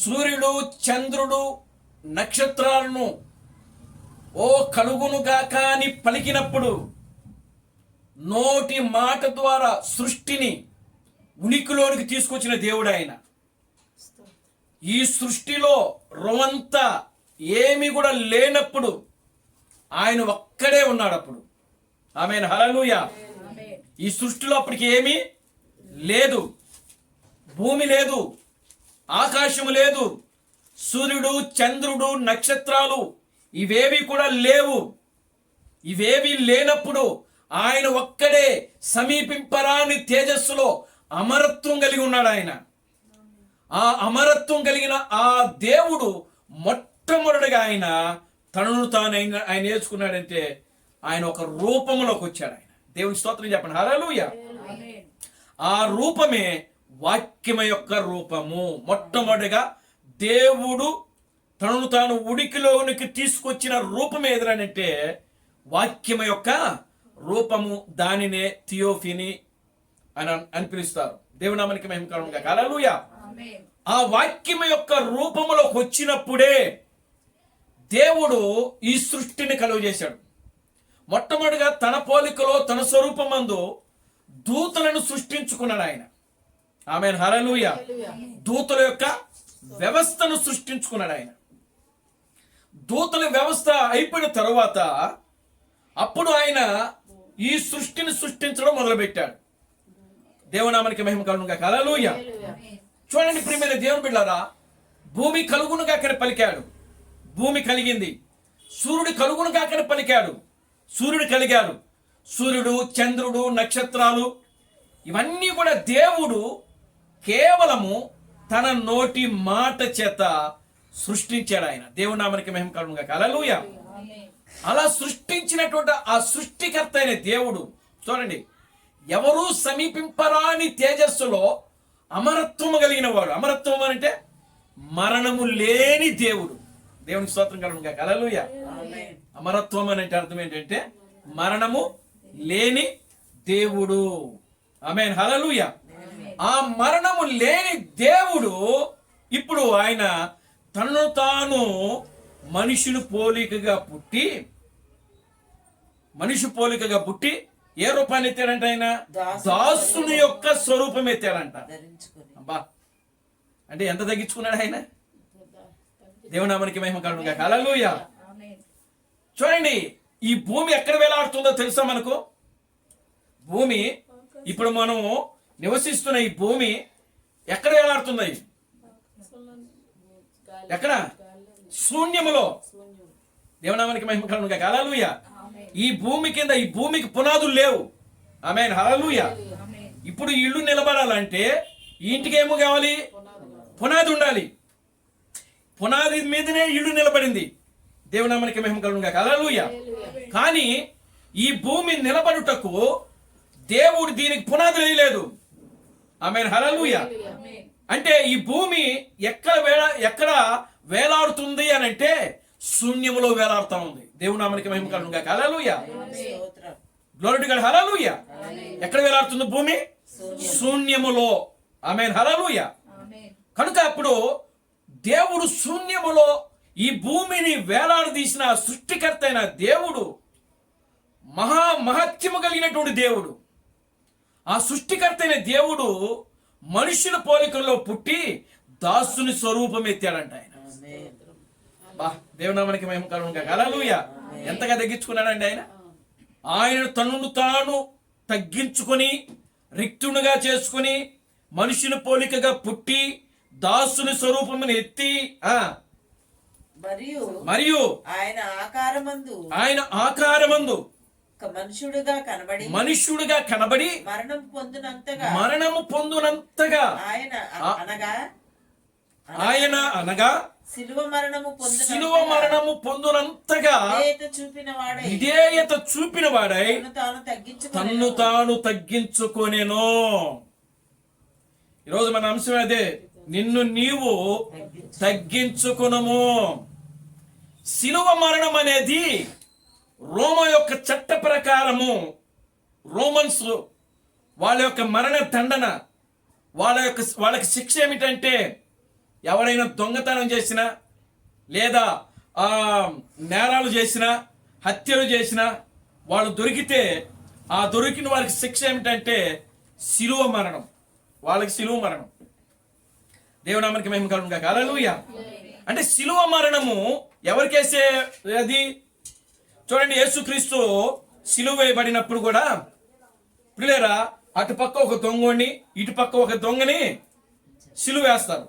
S1: సూర్యుడు, చంద్రుడు, నక్షత్రాలను ఓ కలుగునుగాక అని పలికినప్పుడు నోటి మాట ద్వారా సృష్టిని ఉనికిలోనికి తీసుకొచ్చిన దేవుడు ఆయన. ఈ సృష్టిలో రొవంతా ఏమీ కూడా లేనప్పుడు ఆయన ఒక్కడే ఉన్నాడు. అప్పుడు ఆమేన్, హల్లెలూయా. ఈ సృష్టిలో అప్పటికి ఏమీ లేదు, భూమి లేదు, ఆకాశము లేదు, సూర్యుడు, చంద్రుడు, నక్షత్రాలు ఇవేవి కూడా లేవు. ఇవేవి లేనప్పుడు ఆయన ఒక్కడే సమీపింపరాని తేజస్సులో అమరత్వం కలిగి ఉన్నాడు. ఆయన ఆ అమరత్వం కలిగిన ఆ దేవుడు మొట్టమొదటిగా ఆయన తనను తాను ఆయన నేర్చుకున్నాడంటే ఆయన ఒక రూపంలోకి వచ్చాడు. ఆయన దేవుని స్తోత్రం చెప్పండి. హల్లెలూయా. ఆ రూపమే వాక్యమ యొక్క రూపము. మొట్టమొదటిగా దేవుడు తనను తాను ఉనికిలోనికి తీసుకొచ్చిన రూపం ఏదనంటే వాక్యమ యొక్క రూపము. దానినే థియోఫిని అని పిలుస్తారు. దేవుని నామానికి మహిమ కలుగును గాక. హల్లెలూయా. ఆ వాక్యం యొక్క రూపంలోకి వచ్చినప్పుడే దేవుడు ఈ సృష్టిని కలుగజేశాడు. మొట్టమొదటిగా తన పోలికలో తన స్వరూపమందు దూతలను సృష్టించుకున్నాడు ఆయన. ఆమేన్, హల్లెలూయా. దూతల యొక్క వ్యవస్థను సృష్టించుకున్నాడు ఆయన. దూతల వ్యవస్థ అయిపోయిన తరువాత అప్పుడు ఆయన ఈ సృష్టిని సృష్టించడం మొదలుపెట్టాడు. దేవునామానికి మహిమ కలుగును గాక. హల్లెలూయా. చూడండి ప్రియమైన దేవుని బిడ్డలారా, భూమి కలుగును గాకని పలికాడు, భూమి కలిగింది. సూర్యుడు కలుగును గాకని పలికాడు, సూర్యుడు కలిగాడు. సూర్యుడు, చంద్రుడు, నక్షత్రాలు ఇవన్నీ కూడా దేవుడు కేవలము తన నోటి మాట చేత సృష్టించాడు ఆయన. దేవుని నామానికి మహిమ కలుగును గాక. హల్లెలూయా. అలా సృష్టించినటువంటి ఆ సృష్టికర్త అయిన దేవుడు చూడండి, ఎవరూ సమీపింపరాని తేజస్సులో అమరత్వము కలిగిన వాడు. అమరత్వం అంటే మరణము లేని దేవుడు. దేవునికి స్తోత్రం కలుగును గాక. హల్లెలూయా. అమరత్వం అంటే అర్థం ఏంటంటే మరణము లేని దేవుడు. ఆమేన్, హల్లెలూయా. ఆ మరణము లేని దేవుడు ఇప్పుడు ఆయన తనను తాను మనిషి పోలికగా పుట్టి ఏ రూపాన్ని ఎత్తాడంట? ఆయన దాసుని యొక్క స్వరూపం ఎత్తాడంట. అబ్బా, అంటే ఎంత తగ్గించుకున్నాడు ఆయన. దేవునామానికి మహిమ కలుగును గాక. హల్లెలూయా. చూడండి, ఈ భూమి ఎక్కడ వేలాడుతుందో తెలుసా మనకు? భూమి ఇప్పుడు మనము నివసిస్తున్న ఈ భూమి ఎక్కడ వేలాడుతుంది? ఎక్కడ? శూన్యములో. దేవునామానికి మహిమ కలుగును గాక. హల్లెలూయా. ఈ భూమి కింద, ఈ భూమికి పునాదులు లేవు. ఆమేన్, హల్లెలూయా. ఇప్పుడు ఈ ఇల్లు నిలబడాలంటే ఈ ఇంటికి ఏమో కావాలి? పునాది ఉండాలి. పునాది మీదనే ఇల్లు నిలబడింది. దేవునామానికి మహిమ కలుగును గాక. హల్లెలూయా. కానీ ఈ భూమి నిలబడుటకు దేవుడు దీనికి పునాది వేయలేదు. ఆమేన్, హల్లెలూయా. అంటే ఈ భూమి ఎక్కడ వేలాడుతుంది అని అంటే శూన్యములో వేలాడుతా ఉంది. దేవునామానికి మహిమ కలుగును గాక. Hallelujah. Glory to God. Hallelujah. ఎక్కడ వేలాడుతుంది భూమి? శూన్యములో. ఆమేన్, హల్లెలూయా. కనుక అప్పుడు దేవుడు శూన్యములో ఈ భూమిని వేలాడదీసిన సృష్టికర్త అయిన దేవుడు మహత్యము కలిగినటువంటి దేవుడు. ఆ సృష్టికర్త అయిన దేవుడు మనుషుల పోలికల్లో పుట్టి దాసుని స్వరూపం ఎత్తాడంట ఆయన. దేవునామానికి మహిమ కలుగును గాక. హల్లెలూయా. ఎంతగా తగ్గించుకున్నాడండి ఆయన. ఆయన తనను తాను తగ్గించుకొని రిక్తునిగా చేసుకుని మనుషుల పోలికగా పుట్టి దాసుని స్వరూపమును ఎత్తి మరియు ఆయన ఆకారమందు మనుష్యుడుగా కనబడి మరణము పొందునంతగా ఆయన అనగా శిలువ మరణము పొందునంతగా విధేయత చూపిన వాడై తన్ను తాను తగ్గించుకొనెను. ఈరోజు మన అంశం అదే, నిన్ను నీవు తగ్గించుకునము. శిలువ మరణం అనేది రోమ యొక్క చట్ట ప్రకారము, రోమన్స్ వాళ్ళ యొక్క మరణ దండన వాళ్ళకి శిక్ష ఏమిటంటే, ఎవరైనా దొంగతనం చేసినా లేదా నేరాలు చేసినా హత్యలు చేసినా వాళ్ళు దొరికితే ఆ దొరికిన వారికి శిక్ష ఏమిటంటే శిలువ మరణం. వాళ్ళకి శిలువ మరణం. దేవునామానికి మహిమ కలుగును గాక. హల్లెలూయా. అంటే శిలువ మరణము ఎవరికేసే అది చూడండి. యేసుక్రీస్తు శిలువ వేయబడినప్పుడు కూడా పిల్లరా అటుపక్క ఒక దొంగని ఇటుపక్క ఒక దొంగని శిలువ వేస్తారు.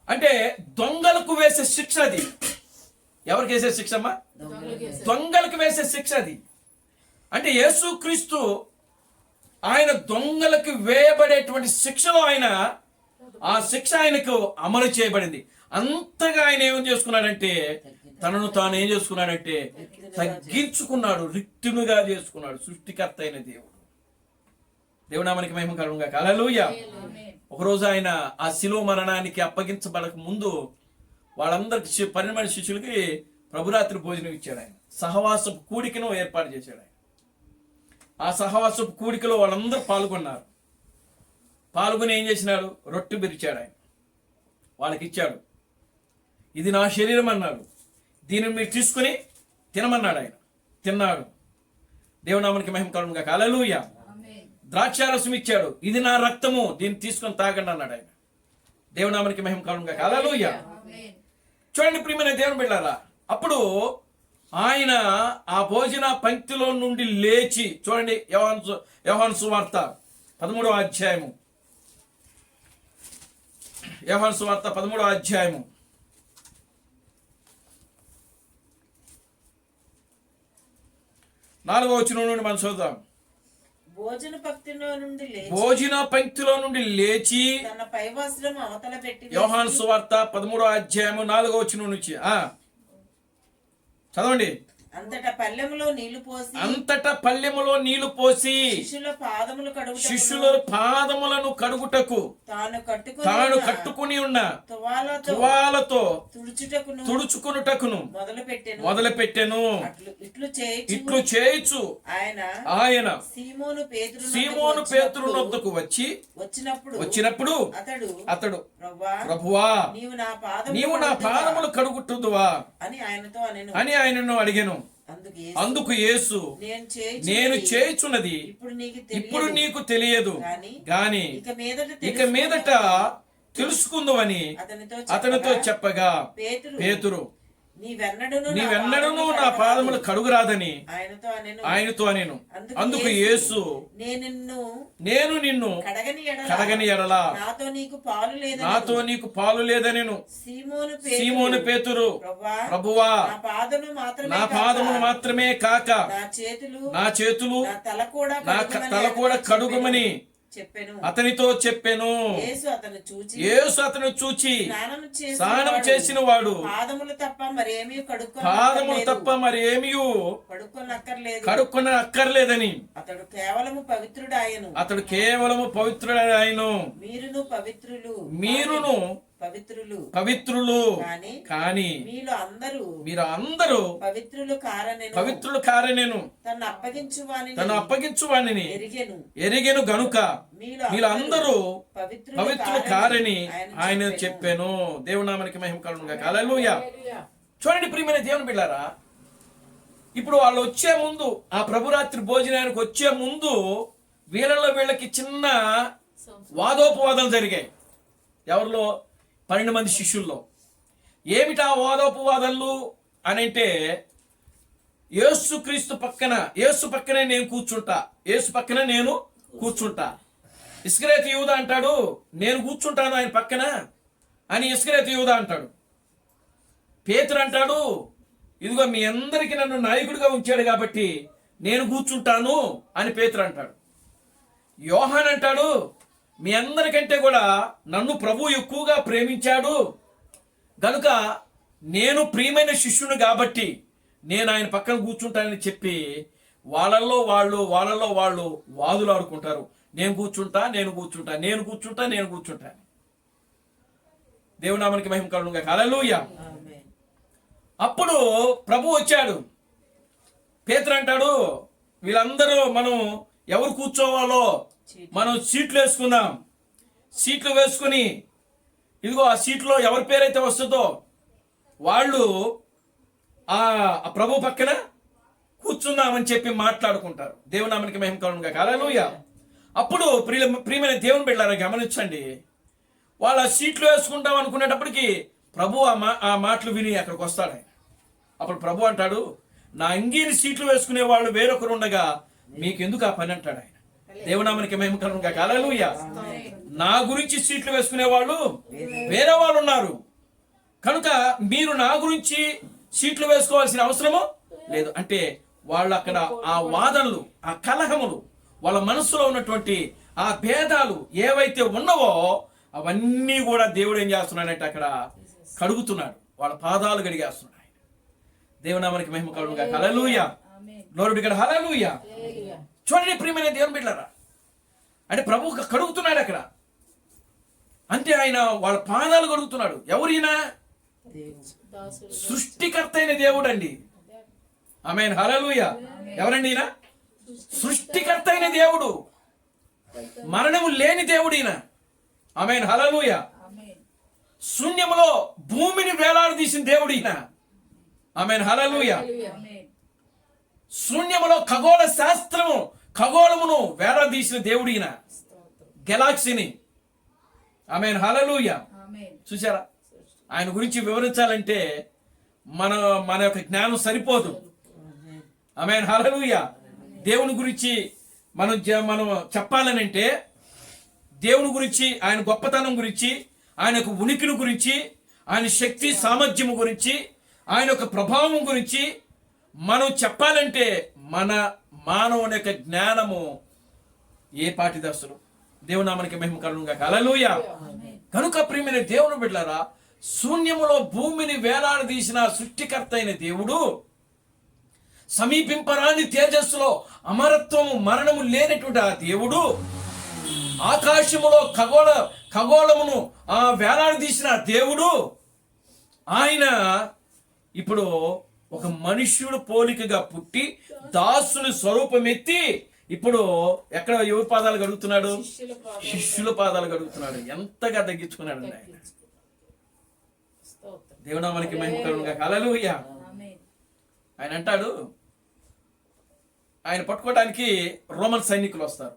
S1: అంటే దొంగలకు వేసే శిక్ష అది. ఎవరికి వేసే శిక్ష అమ్మా? దొంగలకు వేసే శిక్ష అది. అంటే యేసుక్రీస్తు ఆయన దొంగలకు వేయబడేటువంటి శిక్షలో ఆ శిక్ష ఆయనకు అమలు చేయబడింది. అంతగా ఆయన ఏం చేసుకున్నాడంటే తనను తాను ఏం చేసుకున్నాడంటే తగ్గించుకున్నాడు, రిక్తునుగా చేసుకున్నాడు. సృష్టికర్త అయిన దేవునామానికి మహిమ కలుగును గాక. హల్లెలూయా. ఒకరోజు ఆయన ఆ శిలువ మరణానికి అప్పగించబడక ముందు వాళ్ళందరికి 12 మంది శిష్యులకి ప్రభురాత్రి భోజనం ఇచ్చాడు. ఆయన సహవాసపు కూడికను ఏర్పాటు చేశాడు. ఆయన ఆ సహవాసపు కూడికలో వాళ్ళందరూ పాల్గొన్నారు. పాల్గొని ఏం చేసినాడు? రొట్టె విరిచాడు. ఆయన వాళ్ళకి ఇచ్చాడు. ఇది నా శరీరం అన్నాడు. దీనిని మీరు తీసుకుని తినమన్నాడు. ఆయన తిన్నాడు. దేవునామానికి మహిమ కలుగును గాక. హల్లెలూయా. ద్రాక్షారసం ఇచ్చాడు. ఇది నా రక్తము, దీన్ని తీసుకొని తాగండి అన్నాడు. ఆయన దేవునామానికి మహిమ కలుగును గాక. హల్లెలూయా. చూడండి ప్రియమైన దేవుని బిడ్డలారా, అప్పుడు ఆయన ఆ భోజన పంక్తిలో నుండి లేచి, చూడండి యోహాను సువార్త 13వ అధ్యాయము, యోహాను సువార్త 13వ అధ్యాయము 4వ వచనం నుండి మనం చదువుదాం.
S2: భోజన పంక్తిలో నుండి లేచి
S3: తన పైవస్త్రం అవతల పెట్టి,
S1: యోహాను సువార్త 13వ అధ్యాయము 4వ వచనం నుంచి చదవండి.
S3: అంతటా పల్లెములో నీళ్లు పోసి శిష్యుల పాదములను కడుగుటకు తాను కట్టుకుని ఉన్న తువాలతో తుడుచుకునుటకును మొదలుపెట్టెను. ఇట్లు చేయుచు ఆయన సీమోను పేతురు వద్దకు వచ్చినప్పుడు అతడు ప్రభువా, నీవు నా పాదములు కడుగుతుదువా అని ఆయనను అడిగాను. అందుకు యేసు, నేను చేయుచున్నది ఇప్పుడు నీకు తెలియదు, గాని ఇక మీదట తెలుసుకుందువని అతనితో చెప్పగా, పేతురు, నీవెన్నడూను నా పాదములు కడుగురాదని ఆయనతో అనెను. అందుకు యేసు, నేను నిన్ను కడగని ఎడల నాతో నీకు పాలు లేదనెను. సీమోను పేతురు, ప్రభువా, నా పాదములు మాత్రమే కాక నా చేతులు నా తల కూడా కడుగమని అతనితో చెప్పెను. యేసు అతను చూచి స్నానం చేసిన వాడు పాదములు తప్ప మరేమీ కడుక్కొన అక్కర్లేదని అతడు కేవలము పవిత్రుడాయను.
S1: మీరును పవిత్రులు కాని మీరు అందరూ పవిత్రులు కారనేను. తను అప్పగించువానిని ఎరిగెను గనుక మీరందరూ పవిత్రులు కారని ఆయన చెప్పాను. దేవునామానికి మహిమ కలుగును గాక. హల్లెలూయా. చూడండి ప్రియమైన దేవుని బిడ్డలారా, ఇప్పుడు వాళ్ళు వచ్చే ముందు, ఆ ప్రభురాత్రి భోజనానికి వచ్చే ముందు వీళ్ళకి చిన్న వాదోపవాదాలు జరిగాయి. ఎవరిలో? 12 మంది శిష్యుల్లో. ఏమిటా వాదోపవాదాలు అని అంటే, యేసు పక్కనే నేను కూర్చుంటా. ఇస్కరియోతు యూదా అంటాడు, నేను కూర్చుంటాను ఆయన పక్కన అని ఇస్కరియోతు యూదా అంటాడు. పేతురు అంటాడు, ఇదిగో మీ అందరికి నన్ను నాయకుడిగా ఉంచాడు కాబట్టి నేను కూర్చుంటాను అని పేతురు అంటాడు. యోహాన్ అంటాడు, మీ అందరికంటే కూడా నన్ను ప్రభు ఎక్కువగా ప్రేమించాడు గనుక నేను ప్రియమైన శిష్యుని కాబట్టి నేను ఆయన పక్కన కూర్చుంటానని చెప్పి వాళ్ళల్లో వాళ్ళు వాదులు ఆడుకుంటారు. నేను కూర్చుంటా. దేవునామానికి మహిమ కలుగును గాక. హల్లెలూయా. అప్పుడు ప్రభు వచ్చాడు. పేతురు అంటాడు, వీళ్ళందరూ మనం ఎవరు కూర్చోవాలో మనం సీట్లు వేసుకుందాం సీట్లు వేసుకుని ఇదిగో ఆ సీట్లో ఎవరి పేరైతే వస్తుందో వాళ్ళు ఆ ప్రభు పక్కన కూర్చుందామని చెప్పి మాట్లాడుకుంటారు. దేవుని నామానికి మహిమ కలుగును గాక. హల్లెలూయా. అప్పుడు ప్రియమైన దేవుని బిడ్డలారా గమనించండి, వాళ్ళ సీట్లు వేసుకుంటాం అనుకునేటప్పటికి ప్రభు ఆ మాటలు విని అక్కడికి వస్తాడు ఆయన. అప్పుడు ప్రభు అంటాడు, నా అంగీని సీట్లు వేసుకునే వాళ్ళు వేరొకరు ఉండగా మీకెందుకు ఆ పని అంటాడు ఆయన. దేవునామానికి మహిమ కలుగును గాక. హల్లెలూయా. నా గురించి సీట్లు వేసుకునే వాళ్ళు వేరే వాళ్ళు ఉన్నారు కనుక మీరు నా గురించి సీట్లు వేసుకోవాల్సిన అవసరము లేదు. అంటే వాళ్ళు అక్కడ ఆ వాదనలు, ఆ కలహములు, వాళ్ళ మనసులో ఉన్నటువంటి ఆ భేదాలు ఏవైతే ఉన్నావో అవన్నీ కూడా దేవుడు ఏం చేస్తున్నాడంటే అక్కడ కడుగుతున్నాడు. వాళ్ళ పాదాలు కడిగేస్తున్నాడు ఆయన. దేవునామానికి మహిమ కలుగును గాక. Hallelujah. Glory to God. Hallelujah. చూడండి ప్రియమైన దేవుని బిడ్డలారా, అంటే ప్రభు కడుగుతున్నాడు అక్కడ. అంటే ఆయన వాళ్ళ పాదాలు కడుగుతున్నాడు. ఎవరైనా సృష్టికర్త అయిన దేవుడు అండి. ఆమేన్. హల్లెలూయా. ఎవరండి ఈయన? సృష్టికర్త అయిన దేవుడు, మరణము లేని దేవుడు ఈయన. ఆమేన్. హల్లెలూయా. శూన్యములో భూమిని వేలాడదీసిన దేవుడు ఈయన. ఆమేన్. హల్లెలూయా. శూన్యములో ఖగోళ శాస్త్రము, ఖగోళమును వేలాడదీసిన దేవుడు ఈయన, గెలాక్సీని. ఆమేన్. హల్లెలూయా. చూసారా, ఆయన గురించి వివరించాలంటే మన యొక్క జ్ఞానం సరిపోదు. ఆమేన్. హల్లెలూయా. దేవుని గురించి మనం చెప్పాలని అంటే దేవుని గురించి, ఆయన గొప్పతనం గురించి, ఆయన యొక్క ఉనికిని గురించి, ఆయన శక్తి సామర్థ్యము గురించి, ఆయన యొక్క ప్రభావం గురించి మనం చెప్పాలంటే మన మానవుని యొక్క జ్ఞానము ఏ పాటి దశలు. దేవునామానికి మహిమ కలుగును గాక. హల్లెలూయా. కనుక ప్రియమైన దేవుని బిడ్డలారా, శూన్యములో భూమిని వేలాడదీసిన సృష్టికర్త అయిన దేవుడు, సమీపింపరాని తేజస్సులో అమరత్వము మరణము లేనటువంటి ఆ దేవుడు, ఆకాశములో ఖగోళమును వేలాడదీసిన దేవుడు, ఆయన ఇప్పుడు ఒక మనుష్యుడు పోలికగా పుట్టి దాసుని స్వరూపం ఎత్తి ఇప్పుడు ఎక్కడ ఎవరి పాదాలు కడుగుతున్నాడు? శిష్యుల పాదాలు కడుగుతున్నాడు. ఎంతగా తగ్గించుకున్నాడు ఆయన. దేవునామానికి మహిమ కలుగును గాక. హల్లెలూయా. ఆయన అంటాడు, ఆయన పట్టుకోవడానికి రోమన్ సైనికులు వస్తారు.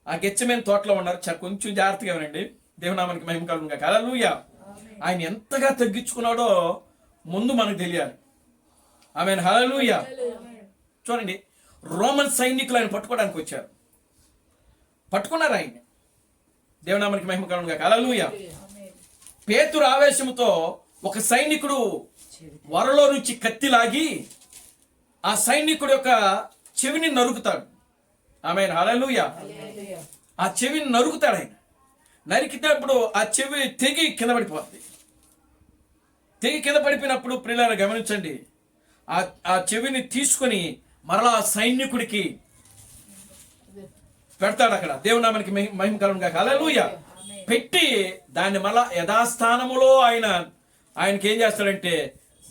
S1: ఆ గెచ్చమేని తోటలో ఉన్నారు. కొంచెం జాగ్రత్తగా వినండి. దేవునామానికి మహిమ కలుగును గాక. హల్లెలూయా. ఆయన ఎంతగా తగ్గించుకున్నాడో ముందు మనకు తెలియాలి. ఆమేన్. హల్లెలూయా. చూడండి, రోమన్ సైనికులు ఆయన పట్టుకోవడానికి వచ్చారు. పట్టుకున్నారు ఆయన. దేవునామానికి మహిమ కలుగును గాక. హల్లెలూయా. పేతురు ఆవేశంతో ఒక సైనికుడు వరలో నుంచి కత్తి లాగి ఆ సైనికుడు యొక్క చెవిని నరుకుతాడు. ఆమేన్. హల్లెలూయా. ఆ చెవిని నరుకుతాడు ఆయన. నరికినప్పుడు ఆ చెవి తెగి కింద పడిపోతుంది. తెగి కింద పడిపోయినప్పుడు ప్రియులారా గమనించండి, ఆ చెవిని తీసుకొని మరలా ఆ సైనికుడికి పెడతాడు అక్కడ. దేవునామానికి మహిమ కలుగును గాక. హల్లెలూయా. పెట్టి దాన్ని మళ్ళా యథాస్థానములో ఆయనకి ఏం చేస్తాడంటే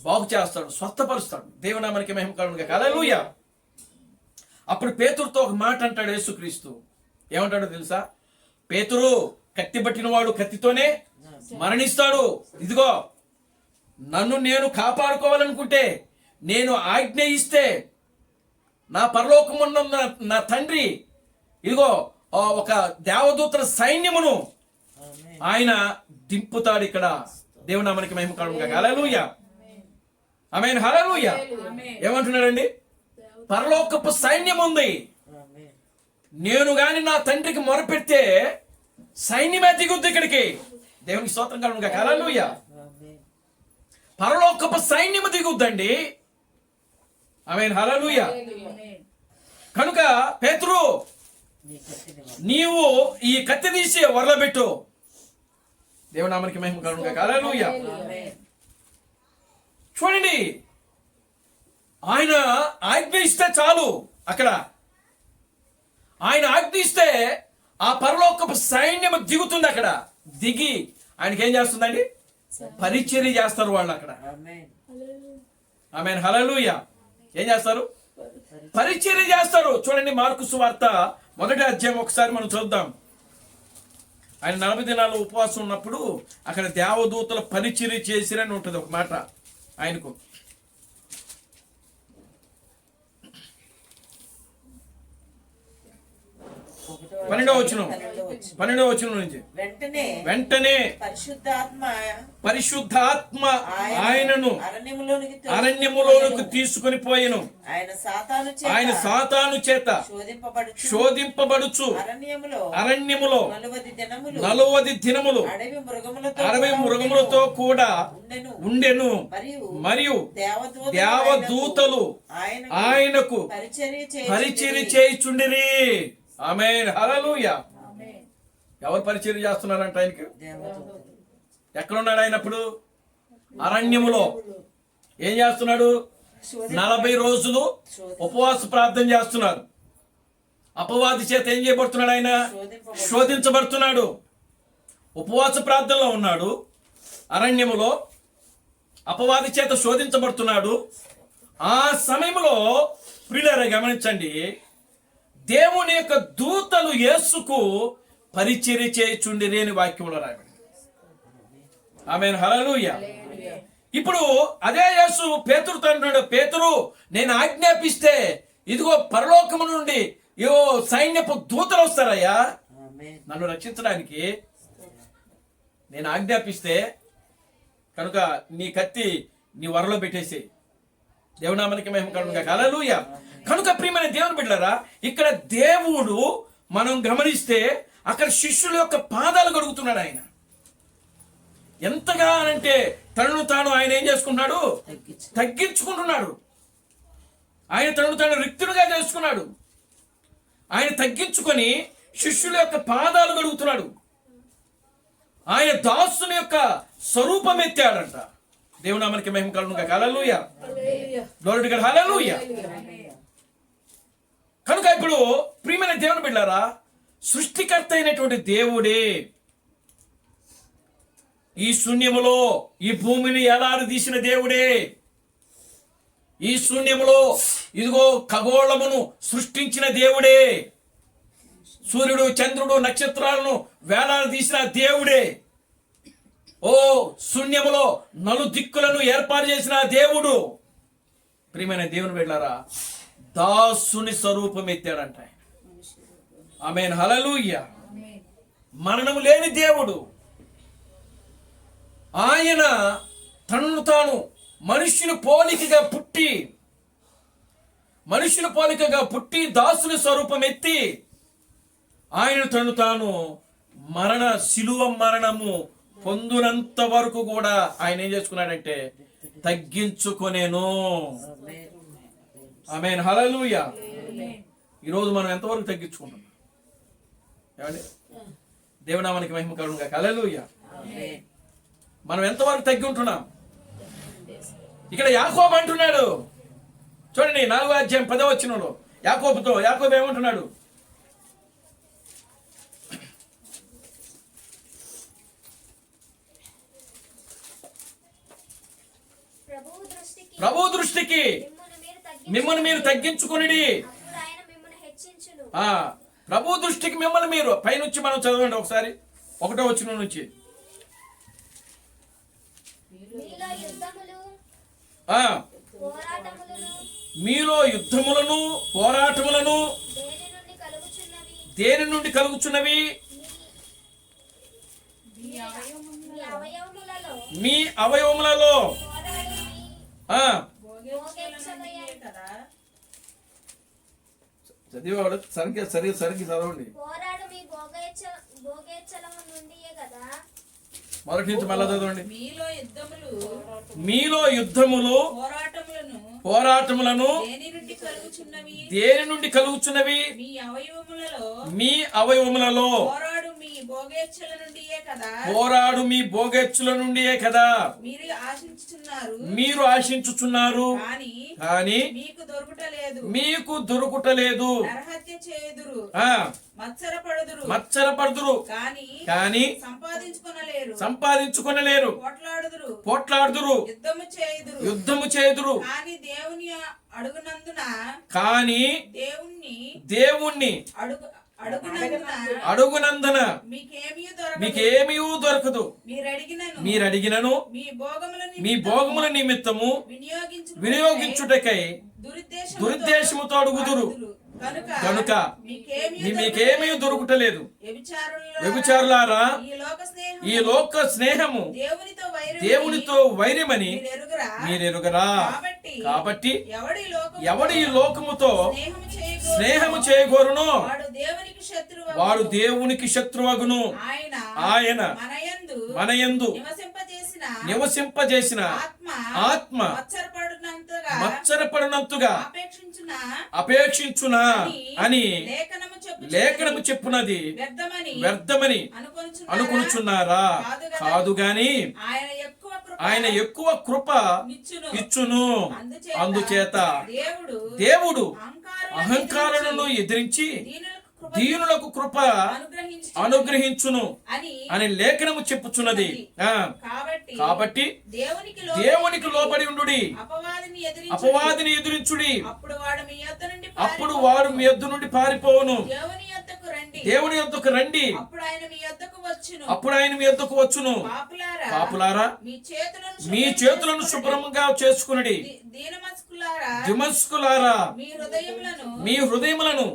S1: బాగు చేస్తాడు, స్వస్థపరుస్తాడు. దేవునామానికి మహిమ కలుగును గాక. హల్లెలూయా. అప్పుడు పేతురుతో ఒక మాట అంటాడు యేసుక్రీస్తు. ఏమంటాడో తెలుసా? పేతురు, కత్తి పట్టిన వాడు కత్తితోనే మరణిస్తాడు. ఇదిగో, నన్ను నేను కాపాడుకోవాలనుకుంటే, నేను ఆజ్ఞ ఇస్తే నా పరలోకమున్న నా తండ్రి ఇదిగో ఒక దేవదూతల సైన్యమును ఆయన దింపుతాడు ఇక్కడ. దేవునామానికి మహిమ కలుగును గాక. హల్లెలూయా. ఆమేన్. హల్లెలూయా. ఏమంటున్నాడండి? పరలోకపు సైన్యం ఉంది. నేను గాని నా తండ్రికి మొరపెడితే సైన్యమే దిగుద్ది ఇక్కడికి. దేవునికి స్తోత్రం కలుగును గాక. హల్లెలూయా. పరలోకపు సైన్యము దిగుద్దండి. ఆమేన్. హల్లెలూయా. కనుక పేతురు, నీవు ఈ కత్తి తీసి వరలో పెట్టు. దేవునామానికి మహిమ కలుగును గాక. హల్లెలూయా. చూడండి, ఆయన ఆజ్ఞ ఇస్తే చాలు. అక్కడ ఆయన ఆజ్ఞ ఇస్తే ఆ పరలోకపు సైన్యము దిగుతుంది. అక్కడ దిగి ఆయనకి ఏం చేస్తుందండి? పరిచర్య చేస్తారు వాళ్ళు అక్కడ. ఆమేన్. హల్లెలూయా. ఏం చేస్తారు? పరిచర్య చేస్తారు. చూడండి, మార్కు సువార్త 1వ అధ్యాయం ఒకసారి మనం చూద్దాం. ఆయన 40 దినాలు ఉపవాసం ఉన్నప్పుడు అక్కడ దేవదూతల పరిచర్య చేసిరని ఉంటుంది ఒక మాట ఆయనకు. పన్నెండవ వచనం నుంచి వెంటనే పరిశుద్ధాత్మ ఆయనను అరణ్యములోనికి తీసుకొని పోయెను. ఆయన సాతాను చేత శోధింపబడుచు అరణ్యములో 40 దినములు అడవి మృగములతో కూడా ఉండెను. మరియు దేవదూతలు ఆయనకు పరిచర్య చేయుచుండిరి. ఆమేన్, హల్లెలూయా. ఎవరు పరిచర్య చేస్తున్నారంట ఆయనకి? ఎక్కడున్నాడు ఆయన అప్పుడు? అరణ్యములో. ఏం చేస్తున్నాడు? 40 రోజులు ఉపవాస ప్రార్థన చేస్తున్నారు. అపవాది చేత ఏం చేయబడుతున్నాడు? ఆయన శోధించబడుతున్నాడు. ఉపవాస ప్రార్థనలో ఉన్నాడు, అరణ్యములో అపవాది చేత శోధించబడుతున్నాడు. ఆ సమయంలో ప్రియులారా గమనించండి, దేవుని యొక్క దూతలు యేసుకు పరిచర్య చేయుచుండిరి అని వాక్యంలో రాయబడింది. ఆమేన్, హల్లెలూయా. ఇప్పుడు అదే యేసు పేతురుతో అంటున్నాడు, పేతురు నేను ఆజ్ఞాపిస్తే ఇదిగో పరలోకము నుండి సైన్యపు దూతలు వస్తారయ్యా నన్ను రక్షించడానికి. నేను ఆజ్ఞాపిస్తే కనుక నీ కత్తి నీ వరలో పెట్టేసి. దేవునామానికి మహిమ కలుగును గాక. హల్లెలూయా. కనుక ప్రియమైన దేవుని బిడ్డలారా, ఇక్కడ దేవుడు మనం గమనిస్తే అక్కడ శిష్యుల యొక్క పాదాలు కడుగుతున్నాడు ఆయన. ఎంతగా అంటే తనను తాను ఆయన ఏం చేసుకుంటున్నాడు? తగ్గించుకుంటున్నాడు. ఆయన తనను తాను రిక్తుడుగా చేసుకున్నాడు. ఆయన తగ్గించుకొని శిష్యుల యొక్క పాదాలు కడుగుతున్నాడు. ఆయన దాసుని యొక్క స్వరూపం ఎత్తాడంట. దేవునామానికి మహిమ కలుగును గాక. Hallelujah. Glory to God. Hallelujah. కనుక ఇప్పుడు ప్రియమైన దేవుని బిడ్డలారా, సృష్టికర్త అయినటువంటి దేవుడే ఈ శూన్యములో ఈ భూమిని ఎలాడదీసిన దేవుడే. ఈ శూన్యములో ఇదిగో ఖగోళమును సృష్టించిన దేవుడే. సూర్యుడు, చంద్రుడు, నక్షత్రాలను వేలాడదీసిన దేవుడే. ఓ శూన్యములో నలుదిక్కులను ఏర్పాటు చేసిన దేవుడు. ప్రియమైన దేవుని బిడ్డలారా, దాసుని స్వరూపం ఎత్తాడంట. ఆమేన్, హల్లెలూయా. మరణము లేని దేవుడు. ఆయన తనను తాను మనుషుల పోలికగా పుట్టి దాసుని స్వరూపం ఎత్తి ఆయన తను తాను శిలువ మరణము పొందునంత వరకు కూడా ఆయన ఏం చేసుకున్నాడంటే తగ్గించుకొనేను. ఆమేన్, హల్లెలూయా. ఈరోజు మనం ఎంతవరకు తగ్గించుకుంటున్నాం? ఏమండి? దేవునామానికి మహిమ కలుగును గాక. హల్లెలూయా. మనం ఎంతవరకు తగ్గి ఉంటున్నాం? ఇక్కడ యాకోబు అంటున్నాడు చూడండి, 4వ అధ్యాయం 10వ వచనంలో యాకోబు ఏమంటున్నాడు? ప్రభు దృష్టికి మిమ్మల్ని మీరు తగ్గించుకుని, ప్రభు దృష్టికి మిమ్మల్ని మీరు. పైనుంచి మనం చదవండి ఒకసారి, 1వ వచనం నుంచి. మీలో యుద్ధములను పోరాటములను దేని నుండి కలుగుచున్నవి? మీ అవయవములలో. చదివేవాడు సరిగ్గా చదవండి. మొదటి నుంచి మళ్ళా చదవండి. మీలో యుద్ధములు పోరాటములను దేని నుండి కలుగుచున్నవి? మీ అవయవములలో. పోరాడు మీ భోగేచ్ఛల నుండియే కదా మీరు ఆశించుచున్నారు. కానీ మీకు దొరుకుటలేదు. మత్సరపడుదురు కానీ సంపాదించుకొనలేరు. పోట్లాడుదురు, యుద్ధము చేయుదురు. కానీ దేవుణ్ణి
S3: అడుగునందున
S2: మీకేమీ
S3: మీకేమీ దొరకదు.
S2: మీరు అడిగినను
S3: మీ భోగముల నిమిత్తము వినియోగించుటకై దురుద్దేశముతో అడుగుదురు కనుక మీకేమీ దొరుకుటలేదు. వ్యభిచారులారా, ఈ లోక స్నేహము దేవునితో వైరమని మీరెరుగరా? కాబట్టి ఎవడు ఈ లోకముతో స్నేహము చేయగోరునో వాడు దేవునికి శత్రువగును. ఆయన మనయందు నివసింపజేసిన ఆత్మ మత్సరపడినంతగా అపేక్షించునా అని లేఖనము చెప్పున్నది వ్యర్థమని అనుకొనుచున్నారా? కాదు గాని ఆయన ఎక్కువ కృప ఇచ్చును. అందుచేత దేవుడు అహంకారులను ఎదిరించి దీనులకు కృప అనుగ్రహించును అని లేఖనము చెప్పుచున్నది. కాబట్టి దేవునికి లోబడి ఉండుడి, అపవాదిని ఎదిరించుడి, అప్పుడు వాడు మీ యొద్ద నుండి పారిపోవును. దేవుని యొద్దకు రండి, అప్పుడు ఆయన మీ యొద్దకు వచ్చును. పాపులారా, మీ చేతులను శుభ్రంగా చేసుకునుడి. దిమస్కులారా, మీ హృదయములను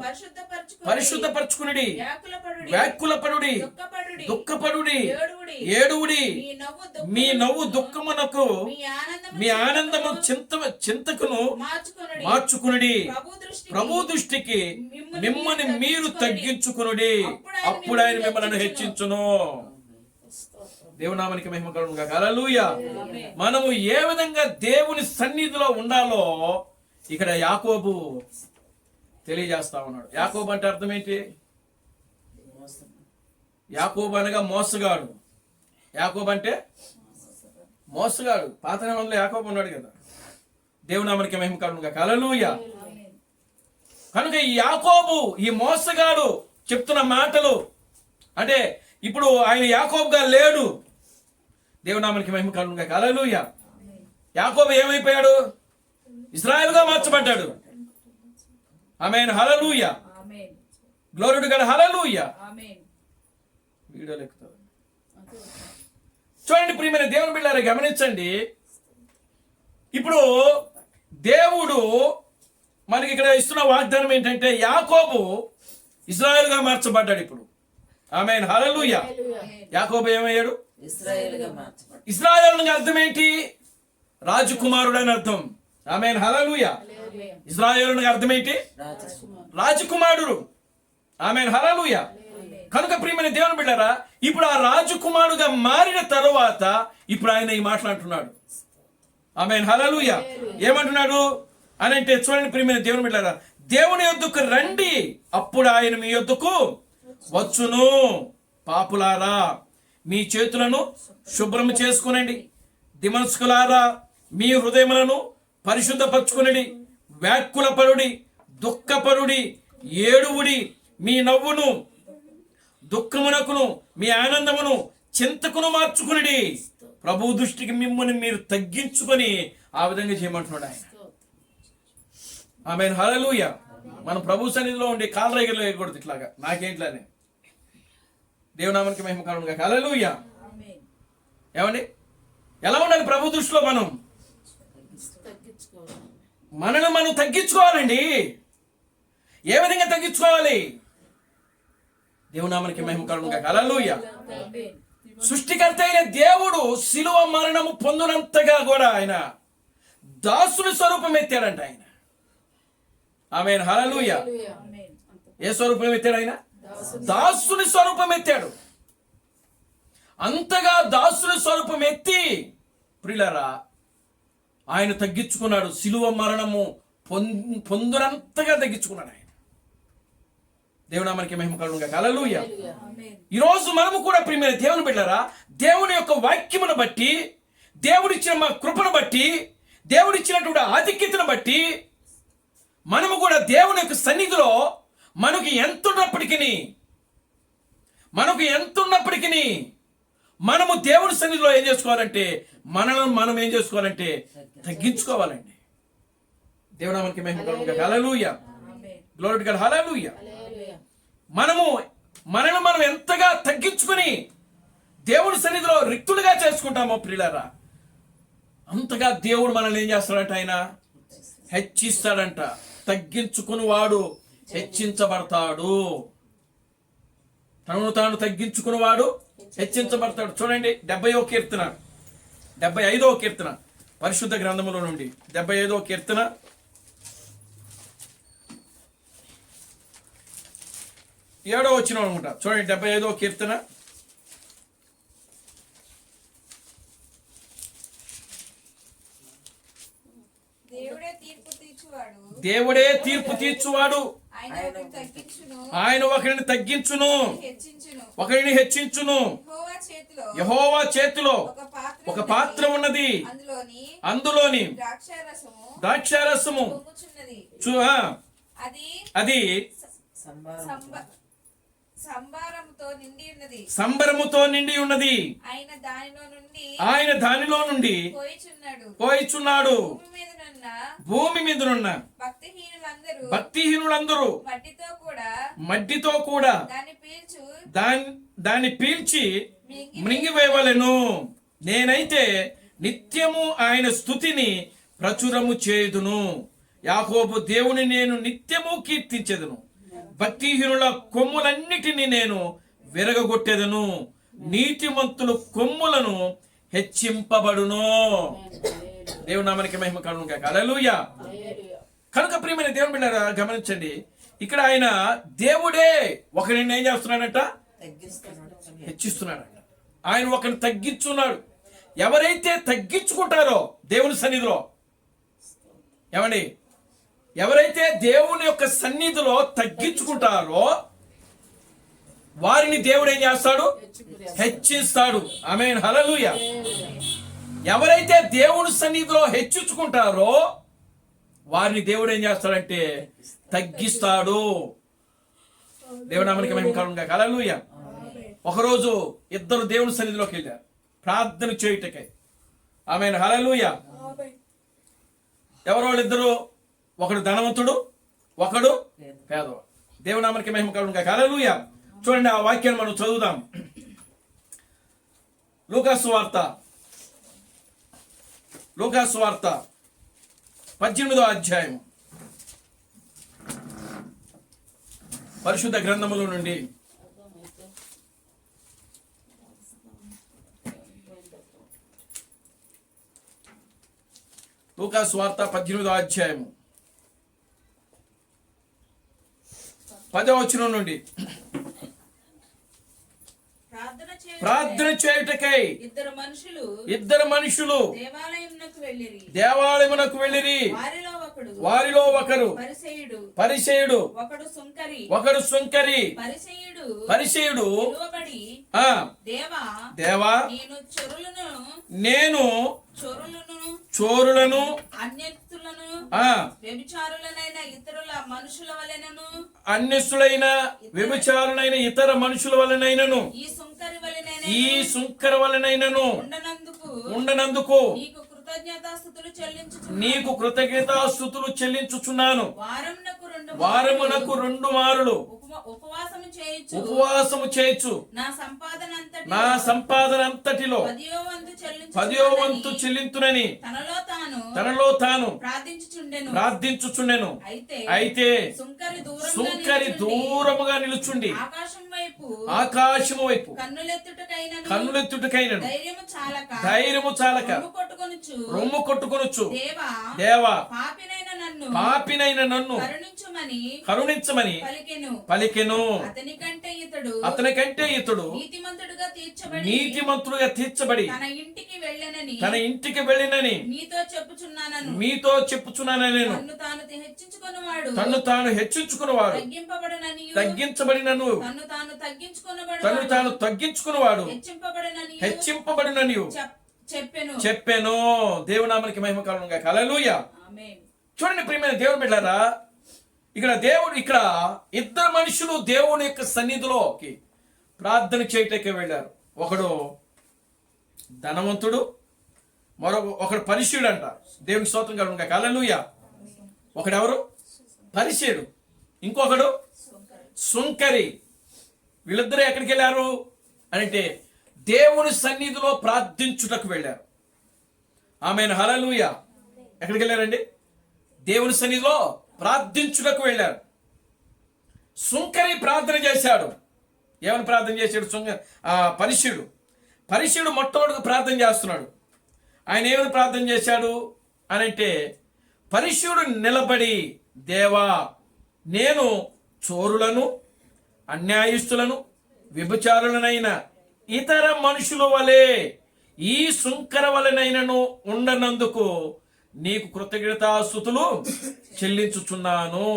S3: పరిశుద్ధపరచుకుని వ్యాకులపడుడి, దుఃఖపడుడి, ఏడువుడి. మీ నవ్వు దుఃఖమునకు, మీ ఆనందము చింతకును మార్చుకునుడి. ప్రభు దృష్టికి మిమ్మల్ని మీరు తగ్గించుకునుడి, అప్పుడు ఆయన మిమ్మల్ని హెచ్చించును. దేవునామానికి మహిమ కలుగును గాక. హల్లెలూయా. మనము ఏ విధంగా దేవుని సన్నిధిలో ఉండాలో ఇక్కడ యాకోబు తెలియజేస్తా ఉన్నాడు. యాకోబు అంటే అర్థం ఏంటి? యాకోబు అనగా మోసగాడు. యాకోబు అంటే మోసగాడు. పాత నిబంధనలో యాకోబు ఉన్నాడు కదా. దేవునామానికి మహిమ కలుగును గాక. హల్లెలూయా. కనుక ఈ యాకోబు, ఈ మోసగాడు చెప్తున్న మాటలు అంటే ఇప్పుడు ఆయన యాకోబుగా లేడు. దేవునామానికి మహిమ కలుగును గాక. హల్లెలూయా. యాకోబు ఏమైపోయాడు? ఇశ్రాయేలుగా మార్చబడ్డాడు. Amen. Hallelujah. Glory to God. Hallelujah. వీడియోలు ఎక్కుతారు. చూడండి ప్రియమైన దేవుని బిడ్డలారా, గమనించండి. ఇప్పుడు దేవుడు మనకి ఇక్కడ ఇస్తున్న వాగ్దానం ఏంటంటే యాకోబు ఇశ్రాయేలుగా మార్చబడ్డాడు ఇప్పుడు. ఆమేన్. హల్లెలూయా. యాకోబు ఏమయ్యాడు? ఇశ్రాయేలు అర్థం ఏంటి? రాజకుమారుడు అని అర్థం. ఆమేన్. హల్లెలూయా. ఇశ్రాయేలు అర్థం ఏంటి? రాజకుమారుడు. ఆమేన్. హల్లెలూయా. కనుక ప్రియమైన దేవుని బిడ్డలారా, ఇప్పుడు ఆ రాజకుమారుడుగా మారిన తరువాత ఇప్పుడు ఆయన ఈ మాట్లాడుతున్నాడు. ఆమేన్. హల్లెలూయా. ఏమంటున్నాడు అని అంటే చూడండి ప్రియమైన దేవుని బిడ్డలారా, దేవుని యొద్దకు రండి, అప్పుడు ఆయన మీ యొద్దకు వచ్చును. పాపులారా, మీ చేతులను శుభ్రం చేసుకునండి. దిమస్కులారా, మీ హృదయములను పరిశుద్ధపరచుకునండి. వ్యాకులపడుడి, దుఃఖపడుడి, ఏడువుడి. మీ నవ్వును దుఃఖమునకును, మీ ఆనందమును చింతకును మార్చుకుని ప్రభు దృష్టికి మిమ్మల్ని మీరు తగ్గించుకొని ఆ విధంగా చేయమంటున్నాడు ఆయన. ఆమేన్. హల్లెలూయా. మనం ప్రభు సన్నిధిలో ఉండి కాలరేగలు వేయకూడదు ఇట్లాగా, నాకేంట్లానే. దేవునామానికి మహిమ కలుగును గాక. హల్లెలూయా. ఏమండి, ఎలా ఉండాలి ప్రభు దృష్టిలో? మనల్ని మనం తగ్గించుకోవాలండి. ఏ విధంగా తగ్గించుకోవాలి? దేవునామానికి మహిమ కలుగును గాక. హల్లెలూయా. సృష్టికర్త అయిన దేవుడు శిలువ మరణము పొందినంతగా కూడా ఆయన దాసుని స్వరూపం ఎత్తాడంట ఆయన. ఆమేన్. హల్లెలూయా. ఏ స్వరూపం ఎత్తాడు ఆయన? దాసుని స్వరూపం ఎత్తాడు. అంతగా దాసుని స్వరూపం ఎత్తి ప్రియులారా ఆయన తగ్గించుకున్నాడు. శిలువ మరణము పొందునంతగా తగ్గించుకున్నాడు ఆయన. దేవునామానికి మహిమ కలుగును గాక. హల్లెలూయా. ఈరోజు మనము కూడా ప్రియమైన దేవుని బిడ్డలారా, దేవుని యొక్క వాక్యమును బట్టి, దేవుడిచ్చిన మా కృపను బట్టి, దేవుడిచ్చినటువంటి ఆధిక్యతను బట్టి మనము కూడా దేవుని యొక్క సన్నిధిలో మనకు ఎంత ఉన్నప్పటికీ మనము దేవుడి సన్నిధిలో ఏం చేసుకోవాలంటే మనం ఏం చేసుకోవాలంటే తగ్గించుకోవాలండి. దేవునామానికి మహిమ కలుగును గాక. Hallelujah. Glory to God. Hallelujah. మనను మనం ఎంతగా తగ్గించుకుని దేవుని సన్నిధిలో రిక్తులుగా చేసుకుంటామో ప్రియులారా, అంతగా దేవుడు మనల్ని ఏం చేస్తాడంట? ఆయన హెచ్చిస్తాడంట. తగ్గించుకుని వాడు హెచ్చించబడతాడు. తనను తాను తగ్గించుకుని వాడు హెచ్చించబడతాడు. చూడండి 75వ కీర్తన, 75వ కీర్తన పరిశుద్ధ గ్రంథములో నుండి 75వ కీర్తన 7వ వచనం అనుకుంటా. చూడండి 75వ కీర్తన దేవుడే తీర్పు తీర్చువాడు. ఆయన ఒకరిని తగ్గించును, ఒకరిని హెచ్చించును. యెహోవా చేతిలో ఒక పాత్ర ఉన్నది, అందులోని ద్రాక్షారసము అది సంబరముతో నిండి ఉన్నది. ఆయన దానిలో నుండి పోయిచున్నాడు. భూమి మీదనున్న భక్తిహీనులందరూ మట్టితో కూడా దాన్ని పీల్చి మృంగివేయవలెను. నేనైతే నిత్యము ఆయన స్తుతిని ప్రచురము చేయుదును. యాకోబు దేవుని నేను నిత్యము కీర్తించెదను. భక్తిహీనుల కొమ్ములన్నిటినీ నేను విరగగొట్టెదను. నీతిమంతుల కొమ్ములను హెచ్చింపబడును. దేవుని నామానికి మహిమ కలుగును గాక. హల్లెలూయా. కనుక ప్రియమైన దేవుని బిడ్డలారా, గమనించండి, ఇక్కడ ఆయన దేవుడే ఒకరిని ఏం చేస్తున్నాడంట? హెచ్చిస్తున్నాడంట. ఆయన ఒకరిని తగ్గించున్నాడు. ఎవరైతే తగ్గించుకుంటారో దేవుని సన్నిధిలో, ఏమండి, ఎవరైతే దేవుని యొక్క సన్నిధిలో తగ్గించుకుంటారో వారిని దేవుడు ఏం చేస్తాడు? హెచ్చిస్తాడు. ఆమేన్, హల్లెలూయా. ఎవరైతే దేవుని సన్నిధిలో హెచ్చించుకుంటారో వారిని దేవుడు ఏం చేస్తాడంటే తగ్గిస్తాడు. దేవుని నామానికి మహిమ కలుగును గాక. హల్లెలూయా. ఒకరోజు ఇద్దరు దేవుని సన్నిధిలోకి వెళ్ళారు ప్రార్థన చేయుటకై. ఆమేన్, హల్లెలూయా. ఎవరు వాళ్ళిద్దరు? ఒకడు ధనవంతుడు, ఒకడు పేదవాడు. దేవుని నామానికి మహిమ కలుగును గాక. హల్లెలూయా. చూడండి, ఆ వాక్యాన్ని మనం చదువుదాం. లూకాసు వార్త 18వ అధ్యాయం పరిశుద్ధ గ్రంథములో నుండి లూకాసు వార్త 18వ అధ్యాయము 10వ వచనం నుండి. ప్రార్థన చేయుటకై ఇద్దరు మనుషులు దేవాలయమునకు వెళ్ళిరి. వారిలో ఒకరు పరిసయ్యుడు, ఒకడు సుంకరి. పరిసయ్యుడు దేవా, నేను చోరులను అన్యస్తులైన వ్యభిచారులైన ఇతర మనుషుల వలనైనను ఈ సుంకర వలనైనను ఉండనందుకు నీకు కృతజ్ఞతాస్తుతులు చెల్లించుచున్నాను. వారమునకు 2 మారులు ఉపవాసము చేయొచ్చు. నా సంపాదన అంతటిలో 10వ వంతు చెల్లింతునని తనలో తాను ప్రార్థించుచుండెను. అయితే సుంకరి దూరముగా నిలుచుండి ఆకాశము వైపు కన్నులెత్తుటకైనను ధైర్యము చాలక రొమ్ము కొట్టుకొనుచు, దేవా, పాపినైన నన్ను కరుణించమని పలికెను. అతనికంటే ఇతడు నీతిమంతుడుగా తీర్చబడి తన ఇంటికి వెళ్ళినని మీతో చెప్పుచున్నానని తన్ను తాను హెచ్చించుకున్నవాడు తగ్గించబడినను తన్ను తాను తగ్గించుకున్నవాడు హెచ్చింపబడినని చెప్పెను. దేవునామానికి మహిమ కలుగును గాక. హల్లెలూయా. చూడండి ప్రియమైన దేవుని బిడ్డలారా, ఇక్కడ ఇద్దరు మనుషులు దేవుని యొక్క సన్నిధిలోకి ప్రార్థన చేయటానికి వెళ్ళారు. ఒకడు ధనవంతుడు, ఒకడు పరిసయ్యుడు అంట. దేవునికి స్తోత్రం కలుగును గాక. హల్లెలూయా. ఒకడెవరు? పరిసయ్యుడు. ఇంకొకడు సుంకరి. వీళ్ళిద్దరూ ఎక్కడికి వెళ్ళారు అంటే దేవుని సన్నిధిలో ప్రార్థించుటకు వెళ్ళారు. ఆమేన్, హల్లెలూయా. ఎక్కడికి వెళ్ళారండి? దేవుని సన్నిధిలో ప్రార్థించుటకు వెళ్ళారు. సుంకరి ప్రార్థన చేశాడు. ఏమని ప్రార్థన చేశాడు? పరిశీయుడు మొట్టమొదటి ప్రార్థన చేస్తున్నాడు. ఆయన ఏమని ప్రార్థన చేశాడు అనంటే, పరిశీయుడు నిలబడి, దేవా, నేను చోరులను, అన్యాయస్తులను, వ్యభిచారులనైన ఇతర మనుషుల వలె ఈ సుంకర వలెనైనను ఉండనందుకు నీకు కృతజ్ఞతాస్తుతులు చెల్లించుచున్నాను.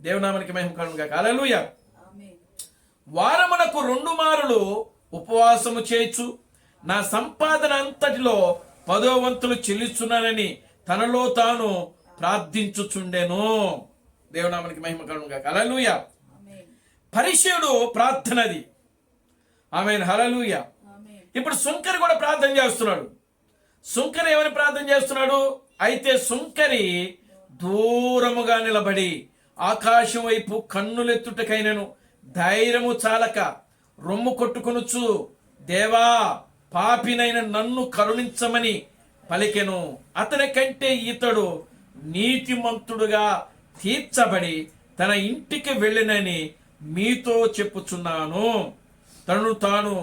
S3: దేవునామానికి మహిమ కలుగును గాక. హల్లెలూయా. వారమునకు 2 మారులు ఉపవాసము చేయొచ్చు, నా సంపాదన అంతటిలో 10వ వంతులు చెల్లిస్తున్నానని తనలో తాను ప్రార్థించుచుండెను. దేవునామానికి మహిమ కలుగును గాక. హల్లెలూయా. పరిశీయుడు ప్రార్థనది. ఆమేన్, హల్లెలూయా. ఇప్పుడు సుంకరి కూడా ప్రార్థన చేస్తున్నాడు. సుంకరి ఏమని ప్రార్థన చేస్తున్నాడు? అయితే సుంకరి దూరముగా నిలబడి ఆకాశం వైపు కన్నులెత్తుటకైనను ధైర్యము చాలక రొమ్ము కొట్టుకొనుచు, దేవా, పాపినైన నన్ను కరుణించమని పలికెను. అతని కంటే ఇతడు నీతిమంతుడుగా తీర్చబడి తన ఇంటికి వెళ్ళినని మీతో చెప్పుచున్నాను. తనను తాను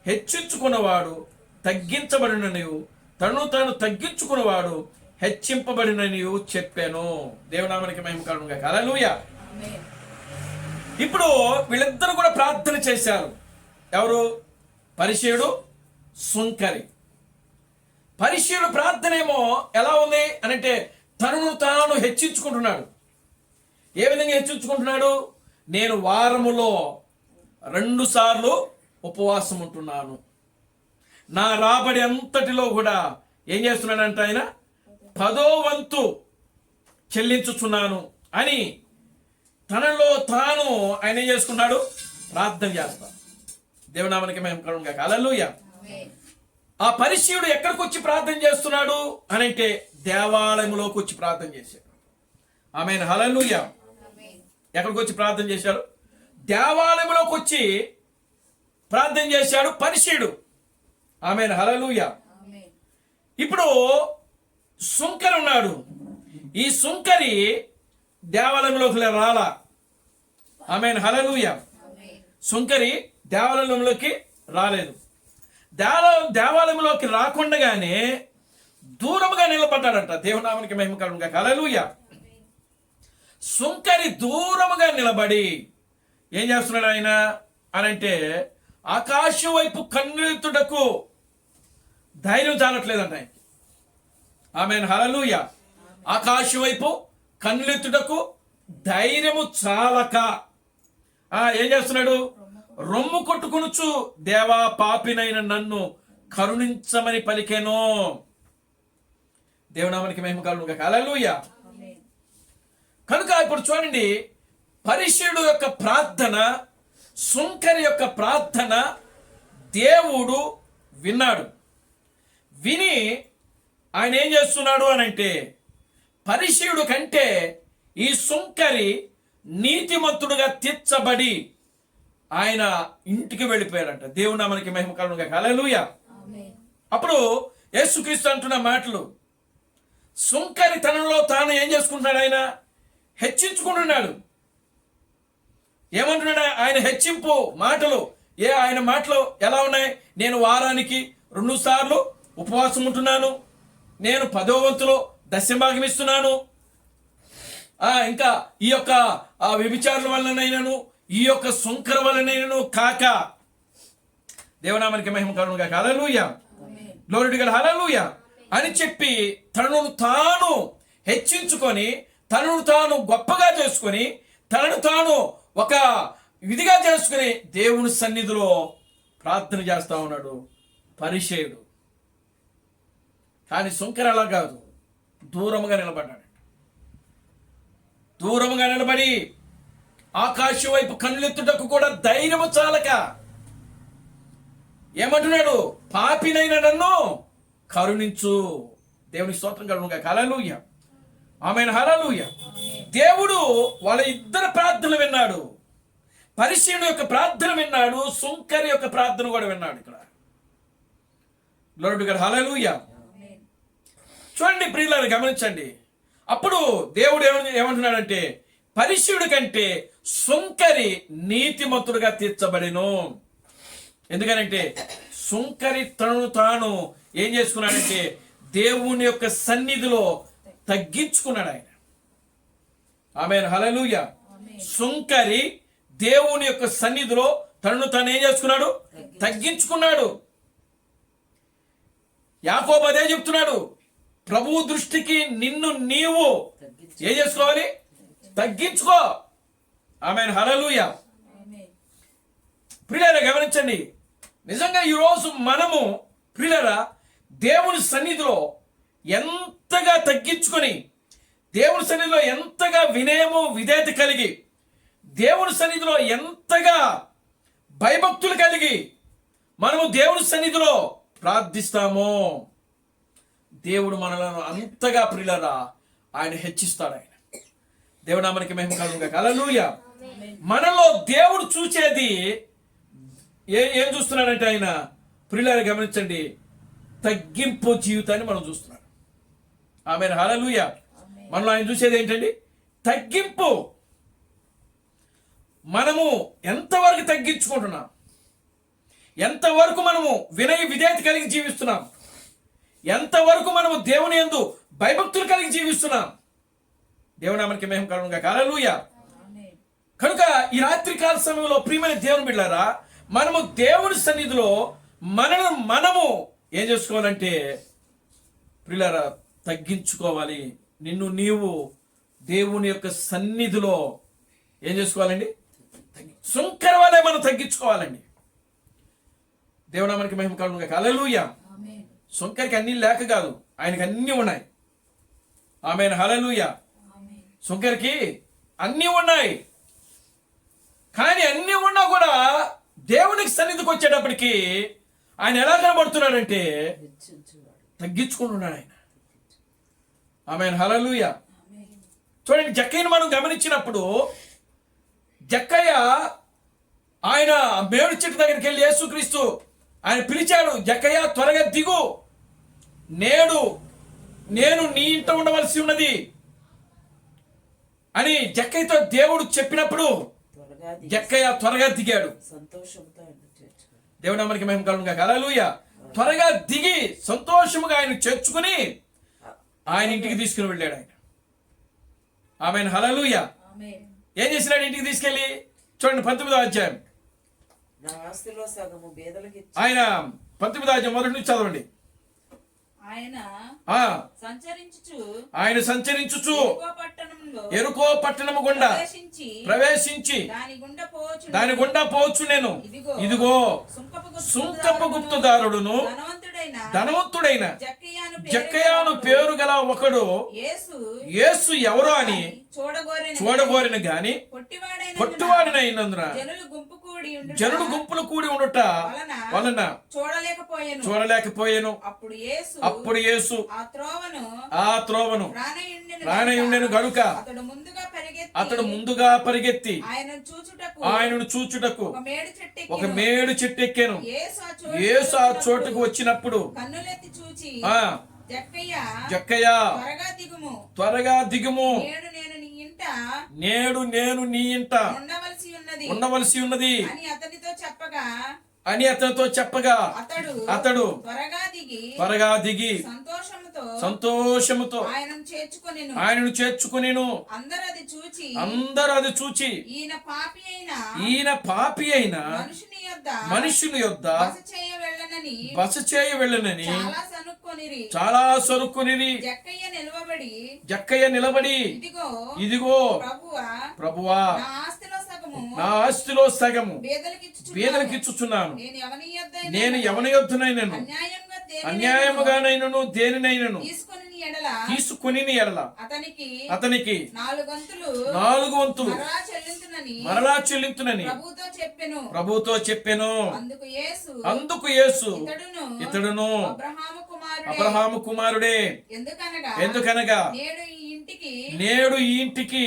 S3: హెచ్చించుకున్నవాడు తగ్గించబడిననియు, తనను తాను తగ్గించుకున్నవాడు హెచ్చింపబడిననియు చెప్పాను. దేవునామానికి మహిమ కలుగును గాక. హల్లెలూయా. ఇప్పుడు వీళ్ళిద్దరు కూడా ప్రార్థన చేశారు. ఎవరు? పరిశీయుడు, సుంకరి. పరిశీయుడు ప్రార్థన ఏమో ఎలా ఉంది అనంటే, తనను తాను హెచ్చించుకుంటున్నాడు. ఏ విధంగా హెచ్చించుకుంటున్నాడు? నేను వారములో 2 సార్లు ఉపవాసం ఉంటున్నాను, నా రాబడి అంతటిలో కూడా ఏం చేస్తున్నాడంట ఆయన? 10వ వంతు చెల్లించుచున్నాను అని తనలో తాను ఆయన ఏం చేసుకున్నాడు? ప్రార్థన చేస్తాడు. దేవునామానికి మహిమ కలుగును గాక. హల్లెలూయా. ఆ పరిశీయుడు ఎక్కడికి వచ్చి ప్రార్థన చేస్తున్నాడు అనంటే దేవాలయంలోకి వచ్చి ప్రార్థన చేశాడు. ఆమేన్, హల్లెలూయా. ఎక్కడికి వచ్చి ప్రార్థన చేశాడు? దేవాలయంలోకి వచ్చి ప్రార్థన చేశాడు పరిశీయుడు. ఆమేన్, హల్లెలూయా. ఇప్పుడు సుంకరి ఉన్నాడు. ఈ సుంకరి దేవాలయంలోకి రాలా. ఆమేన్, హల్లెలూయా. సుంకరి దేవాలయంలోకి రాలేదు. దేవాలయంలోకి రాకుండానే దూరముగా నిలబడ్డాడంట. దేవునామానికి మహిమ కలుగును గాక. హల్లెలూయా. సుంకరి దూరముగా నిలబడి ఏం చేస్తున్నాడు ఆయన అనంటే, ఆకాశం వైపు కన్నులెత్తుటకు ధైర్యం చాలట్లేదంట ఆయనకి. ఆమేన్, హల్లెలూయా. ఆకాశం వైపు కన్నులెత్తుటకు ధైర్యము చాలక ఏం చేస్తున్నాడు? రొమ్ము కొట్టుకొనుచు, దేవా, పాపినైన నన్ను కరుణించమని పలికెను. దేవునామానికి మహిమ కలుగును గాక. హల్లెలూయా. కనుక ఇప్పుడు చూడండి, పరిశీయుడు యొక్క ప్రార్థన, సుంకరి యొక్క ప్రార్థన దేవుడు విన్నాడు. విని ఆయన ఏం చేస్తున్నాడు అనంటే, పరిశీయుడు కంటే ఈ సుంకరి నీతిమంతుడుగా తీర్చబడి ఆయన ఇంటికి వెళ్ళిపోయాడంట. దేవునామానికి మహిమ కలుగును గాక. హల్లెలూయా. అప్పుడు యేసుక్రీస్తు అంటున్న మాటలు, సుంకరి తనలో తాను ఏం చేసుకుంటున్నాడు? ఆయన హెచ్చించుకుంటున్నాడు. ఏమంటున్నాడు ఆయన? హెచ్చింపు మాటలు. ఆయన మాటలు ఎలా ఉన్నాయి? నేను వారానికి 2 సార్లు ఉపవాసం ఉంటున్నాను, నేను 10వ వంతులో దశభాగం ఇస్తున్నాను, ఇంకా ఈ యొక్క వ్యభిచారుల వలనైనను ఈ యొక్క సుంకర వలనైనను కాక. దేవునామానికి మహిమ కలుగును గాక. Hallelujah. Glory to God. Hallelujah అని చెప్పి తనను తాను హెచ్చించుకొని, తనను తాను గొప్పగా చేసుకొని, తనను తాను ఒక విధిగా చేసుకుని దేవుని సన్నిధిలో ప్రార్థన చేస్తా ఉన్నాడు పరిశీయుడు. కానీ సుంకర అలా కాదు, దూరముగా నిలబడ్డాడు. దూరముగా నిలబడి ఆకాశం వైపు కన్నులెత్తుటకు కూడా ధైర్యము చాలక ఏమంటున్నాడు? పాపినైన నన్ను కరుణించు. దేవుని స్తోత్రం కలుగును గాక. హల్లెలూయా. ఆమేన్, హల్లెలూయా. దేవుడు వాళ్ళ ఇద్దరు ప్రార్థనలు విన్నాడు. పరిసయ్యుని యొక్క ప్రార్థన విన్నాడు, సుంకరి యొక్క ప్రార్థన కూడా విన్నాడు. ఇక్కడ లార్డ్ గారు హల్లెలూయా. చూడండి ప్రియులారా, గమనించండి. అప్పుడు దేవుడు ఏమంటున్నాడంటే పరిసయ్యుడి కంటే సుంకరి నీతిమంతుడుగా తీర్చబడెను. ఎందుకనంటే సుంకరి తనను తాను ఏం చేసుకున్నాడంటే దేవుని యొక్క సన్నిధిలో తగ్గించుకున్నాడు ఆయన. ఆమేన్ హల్లెలూయా. సుంకరి దేవుని యొక్క సన్నిధిలో తనను తాను ఏం చేసుకున్నాడు? తగ్గించుకున్నాడు. యాకోబు అదే చెప్తున్నాడు, ప్రభువు దృష్టికి నిన్ను నీవు ఏం చేసుకోవాలి? తగ్గించుకో. ఆమేన్ హల్లెలూయా. ప్రియులారా గమనించండి, నిజంగా ఈరోజు మనము ప్రియులారా దేవుని సన్నిధిలో ఎంతగా తగ్గించుకొని, దేవుని సన్నిధిలో ఎంతగా వినయము విధేయత కలిగి, దేవుని సన్నిధిలో ఎంతగా భయభక్తులు కలిగి మనము దేవుని సన్నిధిలో ప్రార్థిస్తామో దేవుడు మనలను అంతగా ప్రియులారా ఆయన హెచ్చిస్తాడు. ఆయన దేవుడు నామమునకి మహిమ కలుగును గాక. హల్లెలూయా. మనలో దేవుడు చూచేది ఏం చూస్తున్నాడంటే ఆయన ప్రియులారా గమనించండి, తగ్గింపు జీవితాన్ని మనం చూస్తున్నాడు. ఆమేన్ హల్లెలూయా. మనలో ఆయన చూసేది ఏంటండి? తగ్గింపు. మనము ఎంతవరకు తగ్గించుకుంటున్నాం, ఎంతవరకు మనము వినయ విధేయత కలిగి జీవిస్తున్నాం, ఎంతవరకు మనము దేవుని యందు భయభక్తులు కలిగి జీవిస్తున్నాం. దేవుని నామమునకి మహిమ కలుగును గాక. హల్లెలూయా. కనుక ఈ రాత్రి కాల సమయంలో ప్రియమైన దేవుని బిడ్డలారా, మనము దేవుని సన్నిధిలో మనము ఏం చేసుకోవాలంటే ప్రియులారా తగ్గించుకోవాలి. నిన్ను నీవు దేవుని యొక్క సన్నిధిలో ఏం చేసుకోవాలండి? సుంకర వలె మనం తగ్గించుకోవాలండి. దేవుని నామమునకి మహిమ కలుగును గాక. హల్లెలూయా. సుంకరికి అన్ని లేక కాదు, ఆయనకి అన్ని ఉన్నాయి. ఆమేన్ హల్లెలూయా. సుంకరికి అన్ని ఉన్నాయి, కానీ అన్ని ఉన్నా కూడా దేవునికి సన్నిధికి వచ్చేటప్పటికి ఆయన ఎలా కనబడుతున్నాడంటే తగ్గించుకుంటున్నాడు ఆయన. ఆమేన్ హల్లెలూయా. చూడండి, జక్కయ్యను మనం గమనించినప్పుడు జక్కయ్య ఆయన మేడు చెట్టు దగ్గరికి వెళ్ళి యేసుక్రీస్తు ఆయన పిలిచాడు, జక్కయ్య త్వరగా దిగు, నేను నీ ఇంట ఉండవలసి ఉన్నది అని జక్కయ్యతో దేవుడు చెప్పినప్పుడు జక్కయ్య త్వరగా దిగాడు. దేవుని నామమునకి మహిమ కలుగును గాక. హల్లెలూయా. త్వరగా దిగి సంతోషముగా ఆయన చేర్చుకుని ఆయన ఇంటికి తీసుకుని వెళ్ళాడు ఆయన. ఆమేన్ హల్లెలూయా. ఏం చేసినాడు ఇంటికి తీసుకెళ్ళి? చూడండి 19వ అధ్యాయం. ఆయన 19వ అధ్యాయం మొదటి నుంచి చదవండి. ఆయన సంచరించుచు ఎరుకో పట్టణము గుండా ప్రవేశించి దాని గుండా పోవచ్చు. నేను ఇదిగో సుంకపు గుప్తుదారుడును ధనవంతుడైన జక్కయ్యను పేరు గల ఒకడు యేసు ఎవరో అని చూడగోరిన గాని పొట్టివాడినైనందున జనులు గుంపులు కూడి ఉండుట వలన చూడలేకపోయాను. అప్పుడు యేసు ఆ త్రోవను రానయుండెను గనుక అతడు ముందుగా పరిగెత్తి ఆయనను చూచుటకు ఒక మేడు చెట్టు ఎక్కాను. యేసు ఆ చోటుకు వచ్చినప్పుడు జక్కయ్య త్వరగా దిగుము, నేడు నేను నీ ఇంట ఉండవలసి ఉన్నది అని అతనితో చెప్పగా అతడు త్వరగా దిగి సంతోషముతో ఆయనను చేర్చుకొనెను. అందరూ అది చూచి ఈయన పాపి అయిన మనుషుని యొద్ద బస చేయ వెళ్ళనని చాలా సరుక్కునిరి. జక్కయ్య నిలబడి ఇదిగో ప్రభువా, నా ఆస్తిలో సగము బీదలకిచ్చుచున్నాను. నేను ఎవని యొద్దనైనను అన్యాయముగానైనను దేనినైనను తీసుకుని ఎడల అతనికి 4 వంతులు మరలా చెల్లింతునని ప్రభువుతో చెప్పెను. అందుకు యేసు ఇతడును అబ్రహాము కుమారుడే, ఎందుకనగా నేడు ఈ ఇంటికి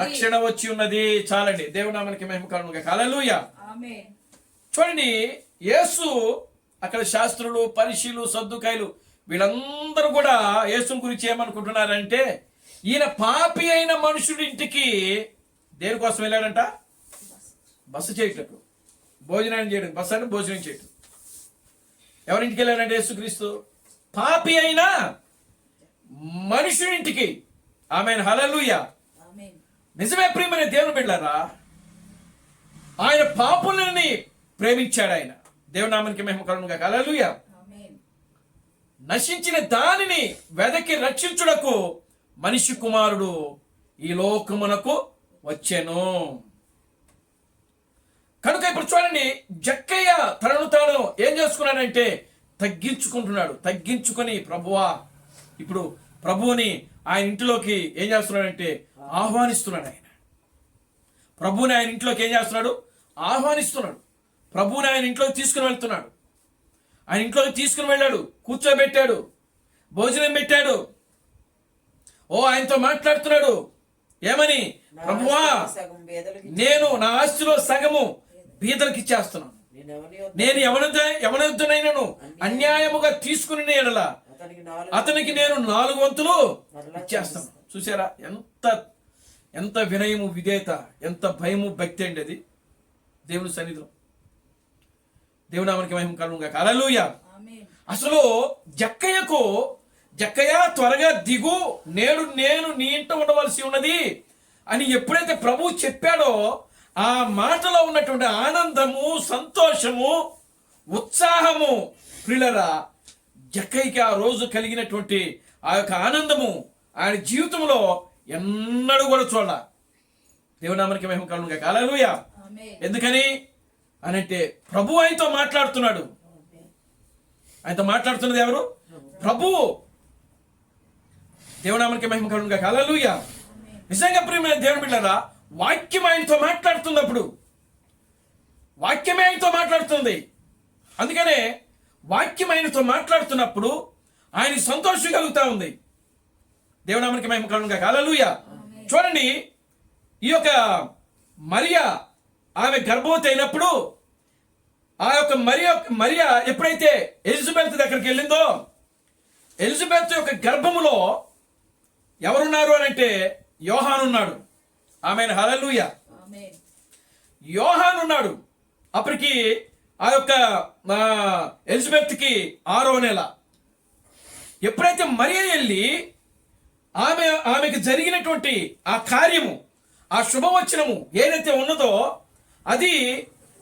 S3: రక్షణ వచ్చి ఉన్నది. చాలండి. దేవుని నామానికి మహిమ కలుగును గాక. హల్లెలూయా.
S2: ఆమేన్.
S3: చూడండి, యేసు అక్కడ శాస్త్రులు, పరిశీలు, సద్దుకాయలు వీళ్ళందరూ కూడా యేసు గురించి ఏమనుకుంటున్నారంటే, ఈయన పాపి అయిన మనుషుడి ఇంటికి దేనికోసం వెళ్ళాడంట? బస చేయటకు, భోజనం చేయడం. బస అంటే భోజనం చేయటం. ఎవరింటికి వెళ్ళాడంటే యేసుక్రీస్తు పాపి అయిన మనుషుడింటికి. ఆమేన్. హల్లెలూయా.
S2: ఆమేన్.
S3: నిజమే ప్రియమైన దేవుని బిడ్డలారా, ఆయన పాపులని ప్రేమించాడు. ఆయన దేవుని నామానికి మహిమ కలుగును గాక. హల్లెలూయా.
S2: ఆమేన్.
S3: నశించిన దానిని వెదకి రక్షించుటకు మనిషి కుమారుడు ఈ లోకమునకు వచ్చెను. కనుక ఇప్పుడు చూడండి, జక్కయ్య తనను తాను ఏం చేసుకున్నాడంటే తగ్గించుకుంటున్నాడు. తగ్గించుకొని ప్రభువా, ఇప్పుడు ప్రభువుని ఆయన ఇంటిలోకి ఏం చేస్తున్నాడంటే ఆహ్వానిస్తున్నాడు. ఆయన ప్రభువుని ఆయన ఇంట్లోకి ఏం చేస్తున్నాడు? ఆహ్వానిస్తున్నాడు. ప్రభువుని ఆయన ఇంట్లోకి తీసుకుని వెళ్తున్నాడు. ఆయన ఇంట్లోకి తీసుకుని వెళ్ళాడు, కూర్చోబెట్టాడు, భోజనం పెట్టాడు. ఆయనతో మాట్లాడుతున్నాడు. ఏమని? ప్రభువా, నేను నా ఆస్తిలో సగము బీదలకు ఇచ్చేస్తున్నాను. నేను ఎవనొద్దునైనను అన్యాయముగా తీసుకుని ఎడల అతనికి నేను 4 వంతులు ఇచ్చేస్తాను. చూసారా ఎంత వినయము, విధేయత, ఎంత భయము, భక్తి అండి అది దేవుని సన్నిధిలో. దేవుని నామానికి మహిమ కలుగును గాక. హల్లెలూయా. అసలు జక్కయ్య త్వరగా దిగు, నేను నీ ఇంట ఉండవలసి ఉన్నది అని ఎప్పుడైతే ప్రభువు చెప్పాడో, ఆ మాటలో ఉన్నటువంటి ఆనందము, సంతోషము, ఉత్సాహము, ప్రియులారా, జక్కయ్యకి ఆ రోజు కలిగినటువంటి ఆ యొక్క ఆనందము ఆయన జీవితంలో ఎన్నడూ కూడా చూడాల. దేవుని నామానికి మహిమ కలుగును గాక. హల్లెలూయా. ఎందుకని అనంటే ప్రభు ఆయనతో మాట్లాడుతున్నాడు. ఆయనతో మాట్లాడుతున్నది ఎవరు? ప్రభువు. దేవుని నామానికి మహిమ కలుగును గాక. హల్లెలూయా. నిజంగా ప్రియమైన దేవుని బిడ్డలారా, వాక్యం ఆయనతో మాట్లాడుతున్నప్పుడు, వాక్యమే ఆయనతో మాట్లాడుతుంది. అందుకనే వాక్యం ఆయనతో మాట్లాడుతున్నప్పుడు ఆయన సంతోషం కలుగుతా ఉంది. దేవుని నామానికి మహిమ కలుగును గాక. హల్లెలూయా. చూడండి, ఈ యొక్క మరియా ఆమె గర్భవతి అయినప్పుడు, ఆ యొక్క మరియా ఎప్పుడైతే ఎలిజబెత్ దగ్గరికి వెళ్ళిందో, ఎలిజబెత్ యొక్క గర్భములో ఎవరున్నారు అని అంటే యోహాను ఉన్నాడు. ఆమెన్. హల్లెలూయా. యోహాను ఉన్నాడు. అప్పటికి ఆ యొక్క ఎలిజబెత్కి 6వ నెల. ఎప్పుడైతే మరియ వెళ్ళి ఆమెకి జరిగినటువంటి ఆ కార్యము, ఆ శుభవచనము ఏదైతే ఉన్నదో, అది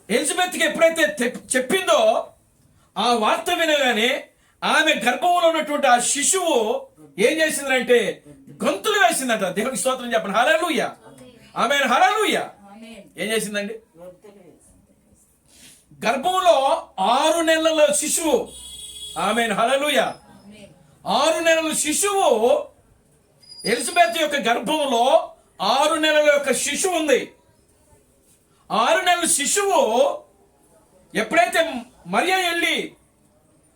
S3: ఎలిజబెత్కి ఎప్పుడైతే చెప్పిందో, ఆ వార్త వినగానే ఆమె గర్భంలో ఉన్నటువంటి ఆ శిశువు ఏం చేసిందంటే గంతులు వేసిందంట. దేవునికి స్తోత్రం చెప్పండి. హల్లెలూయా. ఆమేన్. హల్లెలూయా. ఏం చేసిందండి? గర్భంలో 6 నెలల శిశువు. ఆమేన్. హల్లెలూయా. 6 నెలల శిశువు, ఎలిజబెత్ యొక్క గర్భంలో 6 నెలల యొక్క శిశువు ఉంది. 6 నెలల శిశువు ఎప్పుడైతే మరియ వెళ్ళి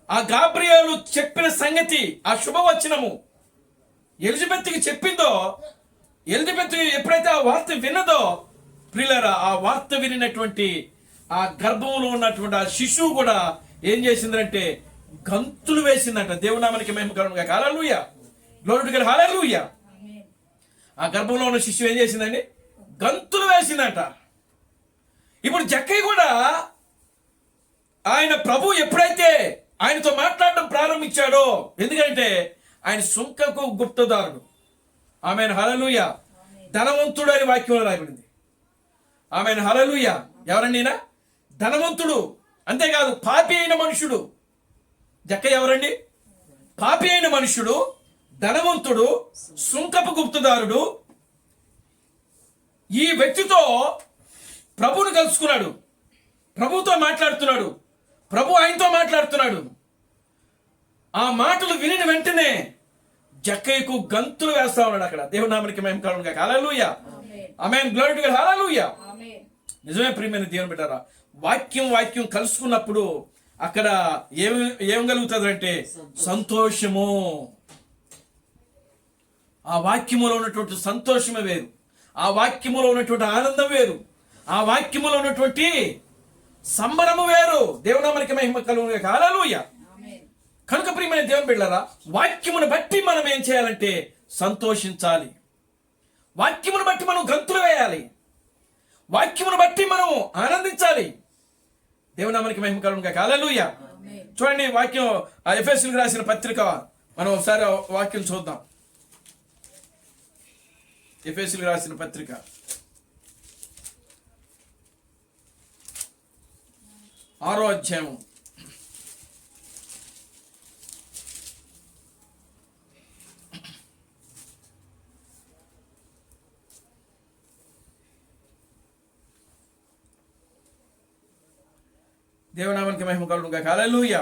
S3: ఆ గాబ్రియేలు చెప్పిన సంగతి, ఆ శుభవచనము ఎలిజబెత్కి చెప్పిందో, ఎలిజబెత్ ఎప్పుడైతే ఆ వార్త విన్నదో, ప్రియులారా, ఆ వార్త వినినటువంటి ఆ గర్భంలో ఉన్నటువంటి ఆ శిశువు కూడా ఏం చేసిందంటే గంతులు వేసిందంట. దేవుని నామానికి మహిమ కలుగును గాక. Hallelujah. Glory to God. Hallelujah. ఆ గర్భంలో ఉన్న శిశువు ఏం చేసిందండి? గంతులు వేసిందంట. ఇప్పుడు జక్కయ్య కూడా ఆయన ప్రభు ఎప్పుడైతే ఆయనతో మాట్లాడడం ప్రారంభించాడో, ఎందుకంటే ఆయన సుంకకు గుప్తదారుడు. ఆమెన్. హల్లెలూయా. ధనవంతుడు అని వాక్యంలో రాయబడింది. ఆమెన్. హల్లెలూయా. ఎవరండి? ధనవంతుడు. అంతేకాదు పాపి అయిన మనుషుడు. జక్కయ్య ఎవరండి? పాపి అయిన మనుషుడు, ధనవంతుడు, సుంకపు గుప్తదారుడు. ఈ వ్యక్తితో ప్రభువును కలుసుకున్నాడు, ప్రభువుతో మాట్లాడుతున్నాడు, ప్రభు ఆయనతో మాట్లాడుతున్నాడు. ఆ మాటలు వినిన వెంటనే జక్కయ్యకు గంతులు వేస్తా ఉన్నాడు అక్కడ. దేవుని నామానికి మహిమ కలుగును గాక. Hallelujah. Amen. Glory to God. Hallelujah. నిజమే ప్రియమైన దేవుని బిడ్డలారా, వాక్యం కలుసుకున్నప్పుడు అక్కడ ఏం కలుగుతుంది అంటే సంతోషము. ఆ వాక్యములో ఉన్నటువంటి సంతోషమే వేరు. ఆ వాక్యములో ఉన్నటువంటి ఆనందం వేరు, ఆ వాక్యములో ఉన్నటువంటి సంబరము వేరు. దేవునామనికి మహిమ కలుగును. హల్లెలూయా. కనుక ప్రియమైన దేవుని బిడ్డలారా, వాక్యమును బట్టి మనం ఏం చేయాలంటే సంతోషించాలి. వాక్యమును బట్టి మనం గంతులు వేయాలి. వాక్యమును బట్టి మనం ఆనందించాలి. దేవునామనికి మహిమ కలుగును. హల్లెలూయా. చూడండి వాక్యం, ఎఫెసీయులకు రాసిన పత్రిక, మనం ఒకసారి వాక్యం చూద్దాం. ఎఫెసీయులకు రాసిన పత్రిక 6వ అధ్యాయం 8 దేవునామానికి మహిమ కలుగును గాక. హల్లెలూయా.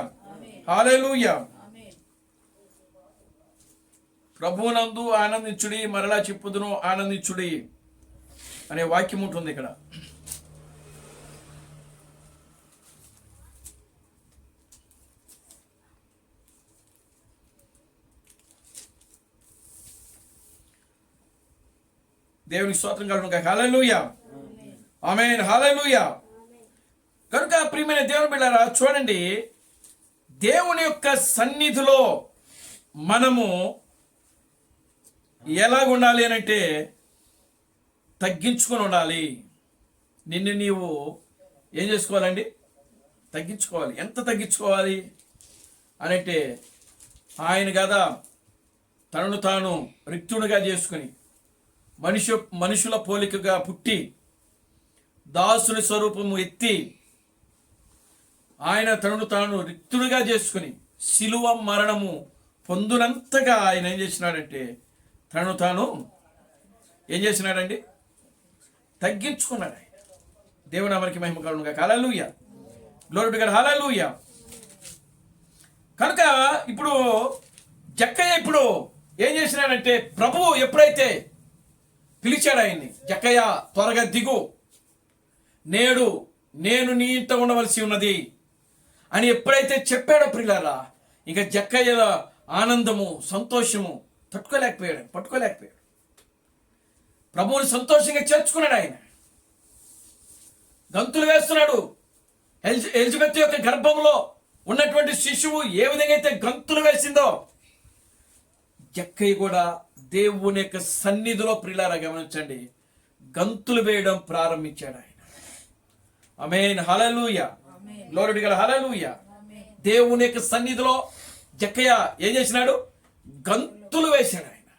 S3: హల్లెలూయా. ప్రభువునందు ఆనందించుడి, మరలా చెప్పుదును ఆనందించుడి అనే వాక్యం ఉంటుంది ఇక్కడ. దేవునికి స్తోత్రం కలుగును గాక. హల్లెలూయా. ఆమేన్. హల్లెలూయా. కనుక ప్రియమైన దేవుని బిడ్డలారా, చూడండి, దేవుని యొక్క సన్నిధిలో మనము ఎలాగ ఉండాలి అని అంటే తగ్గించుకొని ఉండాలి. నిన్ను నీవు ఏం చేసుకోవాలండి? తగ్గించుకోవాలి. ఎంత తగ్గించుకోవాలి అని అంటే, ఆయన కదా తనను తాను రిక్తుడుగా చేసుకుని మనుషుల పోలికగా పుట్టి దాసుని స్వరూపము ఎత్తి ఆయన తనను తాను రిక్తుడుగా చేసుకుని శిలువ మరణము పొందునంతగా ఆయన ఏం చేసినాడంటే తనను తాను ఏం చేసినాడండి? తగ్గించుకున్నాడు. ఆయన దేవునామానికి మహిమ కలుగును గాక. Hallelujah. Glory to God. Hallelujah. కనుక ఇప్పుడు జక్కయ్య ఇప్పుడు ఏం చేసినాడంటే, ప్రభువు ఎప్పుడైతే పిలిచాడు ఆయన్ని, జక్కయ్య త్వరగా దిగు, నేడు నేను నీ ఇంట ఉండవలసి ఉన్నది అని ఎప్పుడైతే చెప్పాడో ప్రియులారా, ఇక జక్కయ్య ఆనందము సంతోషము పట్టుకోలేకపోయాడు. ప్రభువుని సంతోషంగా చేర్చుకున్నాడు. ఆయన గంతులు వేస్తున్నాడు. ఎలిజబెత్ యొక్క గర్భంలో ఉన్నటువంటి శిశువు ఏ విధంగా అయితే గంతులు వేసిందో, జక్కయ్య కూడా దేవుని యొక్క సన్నిధిలో ప్రియులారా గమనించండి, గంతులు వేయడం ప్రారంభించాడు ఆయన. Amen. Hallelujah. Glory to God. Hallelujah. దేవుని యొక్క సన్నిధిలో జక్కయ్య ఏం చేసినాడు? గంతులు వేశాడు ఆయన.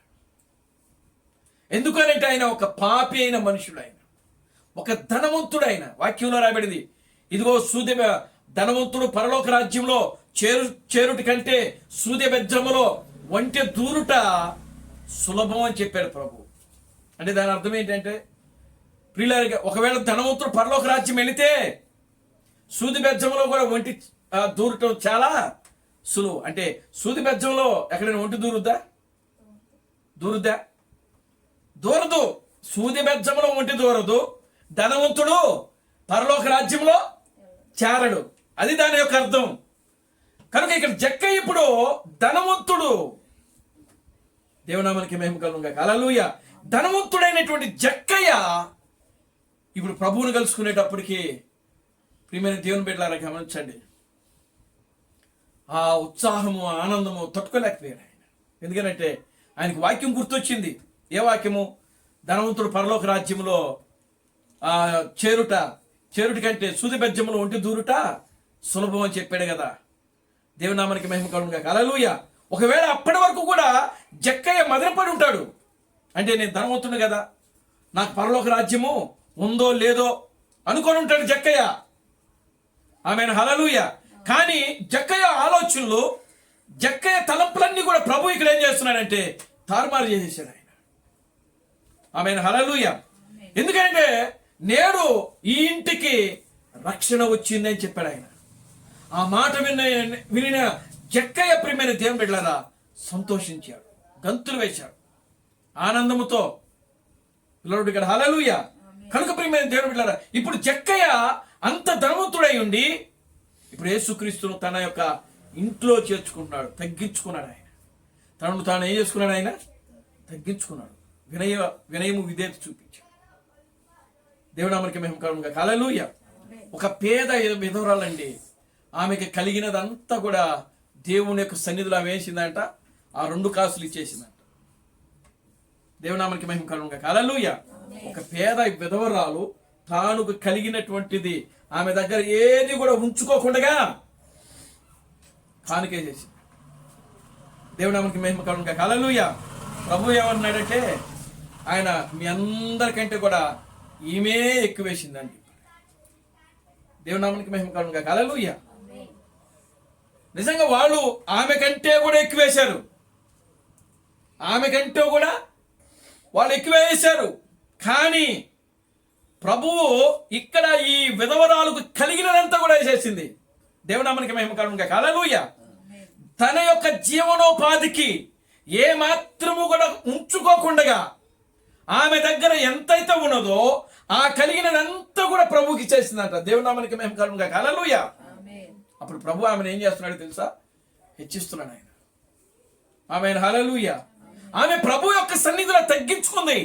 S3: ఎందుకనంటే ఆయన ఒక పాపి అయిన మనుషుడు, ఆయన ఒక ధనవంతుడు. ఆయన వాక్యంలో రాబడింది, ఇదిగో ధనవంతుడు పరలోక రాజ్యంలో చేరుటి కంటే సూది బెజ్జములో వంటి దూరుట సులభం అని చెప్పాడు ప్రభు. అంటే దాని అర్థం ఏంటంటే, ప్రియులారా, ఒకవేళ ధనవంతుడు పరలోక రాజ్యం వెళితే సూది బెజ్జంలో కూడా ఒంటి దూరటం చాలా సులువు. అంటే సూది బెజ్జంలో ఎక్కడైనా ఒంటి దూరుద్దా? దూరదు. సూది బెజ్జంలో ఒంటి దూరదు. ధనవంతుడు పరలోక రాజ్యంలో చేరడు. అది దాని యొక్క అర్థం. కనుక ఇక్కడ జక్కయ్య ఇప్పుడు ధనవంతుడు. దేవునామానికి మహిమ కలుగును గాక. హల్లెలూయా. ధనవంతుడైనటువంటి జక్కయ్య ఇప్పుడు ప్రభువుని కలుసుకునేటప్పటికి, ప్రియమైన దేవుని బిడ్డలారా గమనించండి, ఆ ఉత్సాహము ఆనందము తట్టుకోలేకపోయాడు ఆయన. ఎందుకంటే ఆయనకు వాక్యం గుర్తొచ్చింది. ఏ వాక్యము? ధనవంతుడు పరలోక రాజ్యంలో చేరుటి కంటే సూది బెజ్జములో ఒంటి దూరుట సులభం అని చెప్పాడు కదా. దేవునామానికి మహిమ కలుగును గాక. హల్లెలూయా. ఒకవేళ అప్పటి వరకు కూడా జక్కయ్య మదనపడి ఉంటాడు. అంటే నేను ధనవంతుడు కదా, నాకు పరలోక రాజ్యము ఉందో లేదో అనుకొని ఉంటాడు జక్కయ్య. ఆమేన్. హల్లెలూయా. కానీ జక్కయ్య ఆలోచనలు, జక్కయ్య తలంపులన్నీ కూడా ప్రభు ఇక్కడ ఏం చేస్తున్నాడంటే తారుమారు చేసేసాడు ఆయన. ఆమేన్. హల్లెలూయా. ఎందుకంటే నేడు ఈ ఇంటికి రక్షణ వచ్చిందని చెప్పాడు ఆయన. ఆ మాట వినిన జక్కయ్య ప్రియమైన దేవుని బిడ్డలారా సంతోషించాడు, గంతులు వేశాడు ఆనందముతో. ఇక్కడ హల్లెలూయా. కనుక ప్రియమైన దేవుని బిడ్డలారా, ఇప్పుడు జక్కయ్య అంత ధనవంతుడై ఉండి ఇప్పుడు యేసుక్రీస్తును తన యొక్క ఇంట్లో చేర్చుకుంటున్నాడు, తగ్గించుకున్నాడు. ఆయన తనను తాను ఏం చేసుకున్నాడు? ఆయన తగ్గించుకున్నాడు. వినయము విధేయత చూపించాడు. దేవుని నామమునకు మహిమ కలుగునుగాక. హల్లెలూయా. ఒక పేద విధవరాలండి, ఆమెకి కలిగినదంతా కూడా దేవుని యొక్క సన్నిధిలో ఆమె వేసిందంట, ఆ 2 కాసులు ఇచ్చేసిందంట. దేవుని నామమునకు మహిమ కలుగునుగాక. హల్లెలూయా. ఒక పేద విధవరాలు తాను కలిగినటువంటిది ఆమె దగ్గర ఏది కూడా ఉంచుకోకుండా కానుకే చేసింది. దేవుని నామమునకు మహిమ కలుగునుగాక. హల్లెలూయా. ప్రభు ఏమన్నాడంటే, ఆయన మీ అందరికంటే కూడా ఈమె ఎక్కువ వేసిందండి. దేవుని నామమునకు మహిమ కలుగునుగాక. హల్లెలూయా. నిజంగా వాళ్ళు ఆమె కంటే కూడా ఎక్కువ వేశారు. ఆమె కంటే కూడా వాళ్ళు ఎక్కువ వేశారు. కానీ ప్రభువు ఇక్కడ ఈ విధవరాలకు కలిగినదంతా కూడా వేసేసింది. దేవుని నామమునకు మహిమ కలుగునుగాక. హల్లెలూయా. తన యొక్క జీవనోపాధికి ఏ మాత్రము కూడా ఉంచుకోకుండా ఆమె దగ్గర ఎంతైతే ఉన్నదో ఆ కలిగినదంతా కూడా ప్రభువుకి ఇచ్చేసిందంట. దేవుని నామమునకు మహిమ కలుగునుగాక. హల్లెలూయా. అప్పుడు ప్రభు ఆమెను ఏం చేస్తున్నాడో తెలుసా? హెచ్చిస్తున్నాడు ఆయన. ఆమెను. హల్లెలూయా. ఆమె ప్రభు యొక్క సన్నిధిలో తగ్గించుకుంది.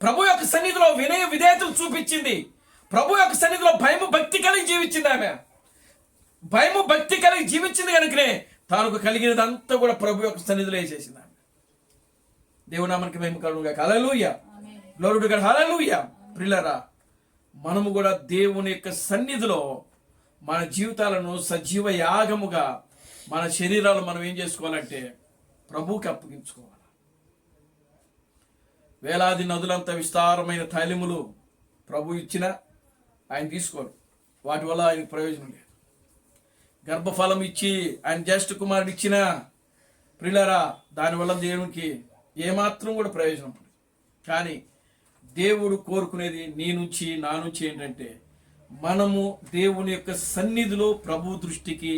S3: ప్రభు యొక్క సన్నిధిలో వినయ విధేయతలు చూపించింది. ప్రభు యొక్క సన్నిధిలో భయము భక్తి కలిగి జీవించింది. ఆమె భయము భక్తి కలిగి జీవించింది కనుకనే తాను కలిగినదంతా కూడా ప్రభు యొక్క సన్నిధిలో వేసేసింది. ఆమె. దేవుని నామమునకు మహిమ కలుగునుగాక. Hallelujah. Glory to God. Hallelujah. ప్రియులారా, మనము కూడా దేవుని యొక్క సన్నిధిలో మన జీవితాలను సజీవ యాగముగా మన శరీరాలు మనం ఏం చేసుకోవాలంటే ప్రభువుకి అప్పగించుకోవాలి. వేలాది నదులంత విస్తారమైన తైలములు ప్రభు ఇచ్చిన ఆయన తీసుకోరు. వాటి వల్ల ఆయనకు ప్రయోజనం లేదు. గర్భఫలం ఇచ్చి ఆయన జ్యేష్ఠ కుమారుడు ఇచ్చిన ప్రియులారా, దానివల్ల దేవునికి ఏమాత్రం కూడా ప్రయోజనం లేదు. కానీ దేవుడు కోరుకునేది నీ నుంచి నా నుంచి ఏంటంటే మనము దేవుని యొక్క సన్నిధిలో ప్రభు దృష్టికి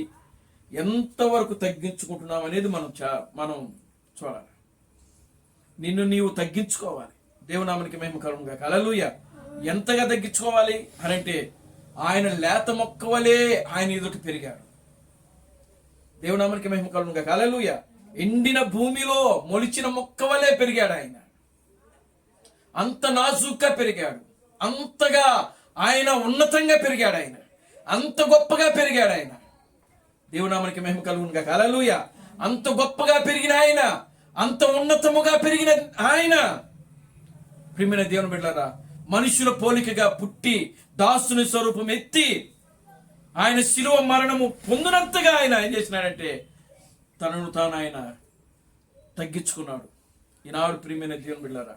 S3: ఎంతవరకు తగ్గించుకుంటున్నాం అనేది మనం చూడాలి. నిన్ను నీవు తగ్గించుకోవాలి. దేవుని నామమునకు మహిమ కలుగునుగాక. హల్లెలూయా. ఎంతగా తగ్గించుకోవాలి అనంటే ఆయన లేత మొక్క వలె ఆయన ఎదుట పెరిగాడు. దేవుని నామమునకు మహిమ కలుగునుగాక. హల్లెలూయా. ఎండిన భూమిలో మొలిచిన మొక్క వలె పెరిగాడు ఆయన. అంత నాజూగ్గా పెరిగాడు. అంతగా ఆయన ఉన్నతంగా పెరిగాడు. ఆయన అంత గొప్పగా పెరిగాడు. ఆయన దేవుని నామమునకు మహిమ కలుగునుగాక. హల్లెలూయా. అంత గొప్పగా పెరిగిన ఆయన, అంత ఉన్నతముగా పెరిగిన ఆయన, ప్రియమైన దేవుని బిడ్డలారా, మనుషుల పోలికగా పుట్టి దాసుని స్వరూపం ఎత్తి ఆయన శిలువ మరణము పొందినంతగా ఆయన ఏం చేసినాడంటే తనను తాను ఆయన తగ్గించుకున్నాడు. ఈనాడు ప్రియమైన దేవుని బిడ్డలారా,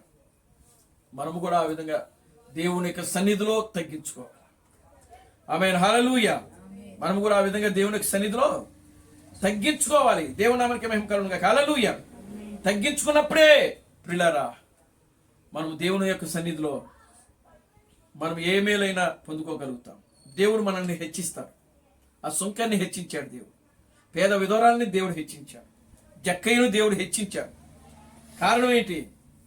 S3: మనము కూడా ఆ విధంగా దేవుని యొక్క సన్నిధిలో తగ్గించుకోవాలి. ఆమేన్. హల్లెలూయా. మనము కూడా ఆ విధంగా దేవుని యొక్క సన్నిధిలో తగ్గించుకోవాలి. దేవుని నామమునకు మహిమ కలుగునుగాక. హల్లెలూయా. తగ్గించుకున్నప్పుడే ప్రియులారా మనము దేవుని యొక్క సన్నిధిలో మనం ఏ మేలైనా పొందుకోగలుగుతాం. దేవుడు మనల్ని హెచ్చిస్తాడు. ఆ సుంకాన్ని హెచ్చించాడు దేవుడు. పేద విధవరాలని దేవుడు హెచ్చించాడు. జక్కయ్యను దేవుడు హెచ్చించాడు. కారణం ఏంటి?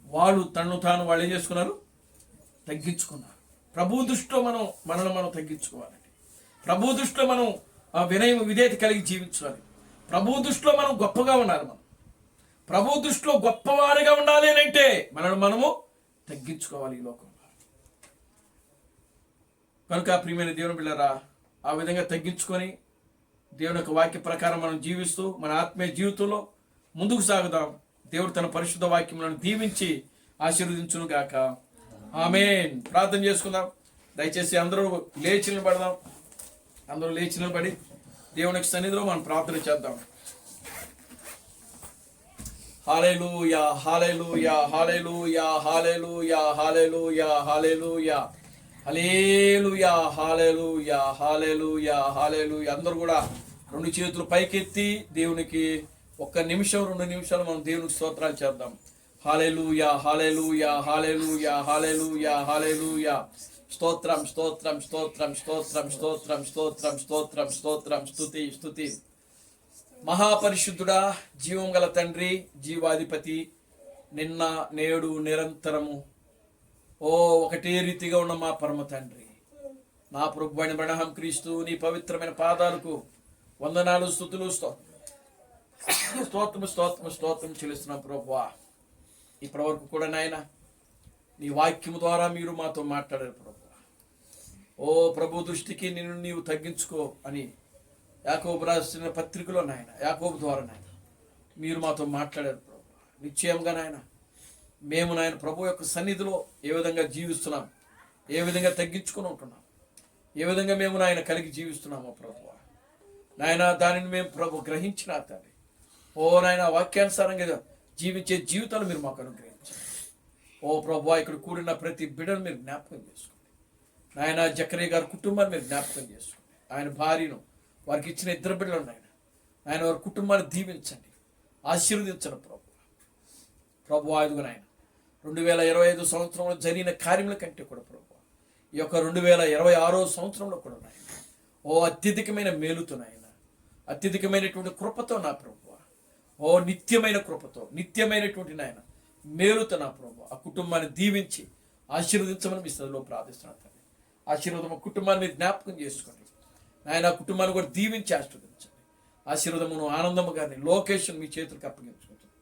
S3: వాళ్ళు తనను తాను వాళ్ళు ఏం చేసుకున్నారు? తగ్గించుకున్నారు. ప్రభు దృష్టిలో మనల్ని తగ్గించుకోవాలండి. ప్రభు దృష్టిలో మనం వినయం విధేయత కలిగి జీవించాలి. ప్రభు దృష్టిలో మనం గొప్పగా ఉండాలి. మనం ప్రభు దృష్టిలో గొప్పవారిగా ఉండాలి అంటే మనము తగ్గించుకోవాలి ఈ లోకంలో. కనుక ప్రియమైన దేవుని బిడ్డలారా, ఆ విధంగా తగ్గించుకొని దేవుని యొక్క వాక్య ప్రకారం మనం జీవిస్తూ మన ఆత్మీయ జీవితంలో ముందుకు సాగుదాం. దేవుడు తన పరిశుద్ధ వాక్యములను దీవించి ఆశీర్వదించును గాక. ఆమేన్. ప్రార్థన చేసుకుందాం. దయచేసి అందరూ లేచి నిలబడదాం. అందరూ లేచి నిలబడి దేవుని యొక్క సన్నిధిలో మనం ప్రార్థన చేద్దాం. హల్లెలూయా, హల్లెలూయా, హల్లెలూయా, హల్లెలూయా, హల్లెలూయా, హల్లెలూయా, హల్లెలూయా, హల్లెలూయా, హల్లెలూయా, హల్లెలూయా. అందరూ కూడా 2 చేతులు పైకెత్తి దేవునికి 1 నిమిషం 2 నిమిషాలు మనం దేవునికి స్తోత్రాలు చేద్దాం. హల్లెలూయా, హల్లెలూయా, హల్లెలూయా, హల్లెలూయా, హల్లెలూయా. స్తోత్రం, స్తోత్రం, స్తోత్రం, స్తోత్రం, స్తోత్రం, స్తోత్రం, స్తోత్రం, స్తోత్రం, స్తుతి, స్తుతి. మహాపరిశుద్ధుడా, జీవం గల తండ్రి, జీవాధిపతి, నిన్న నేడు నిరంతరము ఒకటే రీతిగా ఉన్న మా పరమ తండ్రి, నా ప్రభు అయిన బ్రహ్మ క్రీస్తు నీ పవిత్రమైన పాదాలకు వందనాలు, స్తుతులు, స్తోత్రం స్తోత్రం స్తోత్రం చెల్లిస్తున్నాం ప్రభువా.
S1: ఇప్పటి వరకు కూడా నాయన నీ వాక్యము ద్వారా మీరు మాతో మాట్లాడారు ప్రభు. ఓ ప్రభు దృష్టికి నిన్ను నీవు తగ్గించుకో అని యాకోబు రాసిన పత్రికలో నాయన యాకోబు ద్వారా నాయన మీరు మాతో మాట్లాడారు ప్రభు. నిశ్చయంగా నాయన మేము నాయన ప్రభు యొక్క సన్నిధిలో ఏ విధంగా జీవిస్తున్నాం, ఏ విధంగా తగ్గించుకుని ఉంటున్నాం, ఏ విధంగా మేము నాయన కలిగి జీవిస్తున్నామో ప్రభు నాయన దానిని మేము ప్రభు గ్రహించిన తండ్రి. ఓ నాయన వాక్యానుసారంగా జీవించే జీవితాలు మీరు మాకు అనుగ్రహించారు. ఓ ప్రభు ఇక్కడ కూడిన ప్రతి బిడ్డను మీరు జ్ఞాపకం చేసుకోండి నాయన. జకరియా గారి కుటుంబాన్ని మీరు జ్ఞాపకం చేసుకోండి. ఆయన భార్యను, వారికి ఇచ్చిన 2 బిడ్డలు నాయన, ఆయన వారి కుటుంబాన్ని దీవించండి, ఆశీర్వదించండి ప్రభు. ప్రభు ఆయుధు నాయన 2025 సంవత్సరంలో జరిగిన కార్యముల కంటే కూడా ప్రభు ఈ యొక్క 2026 సంవత్సరంలో కూడా నాయన ఓ అత్యధికమైన మేలుతో నాయన, అత్యధికమైనటువంటి కృపతో నా ప్రభు, ఓ నిత్యమైన కృపతో నిత్యమైనటువంటి నాయన మేలుతో నా ప్రభు ఆ కుటుంబాన్ని దీవించి ఆశీర్వదించమని మీ స్థితిలో ప్రార్థిస్తున్నాను తండ్రి. ఆశీర్వాదము కుటుంబాన్ని మీరు జ్ఞాపకం చేసుకోండి నాయన. ఆ కుటుంబాన్ని కూడా దీవించి ఆశీర్వదించండి. ఆశీర్వాదమును ఆనందము గారిని లోకేషన్ మీ చేతులకు అప్పగించుకుంటుంది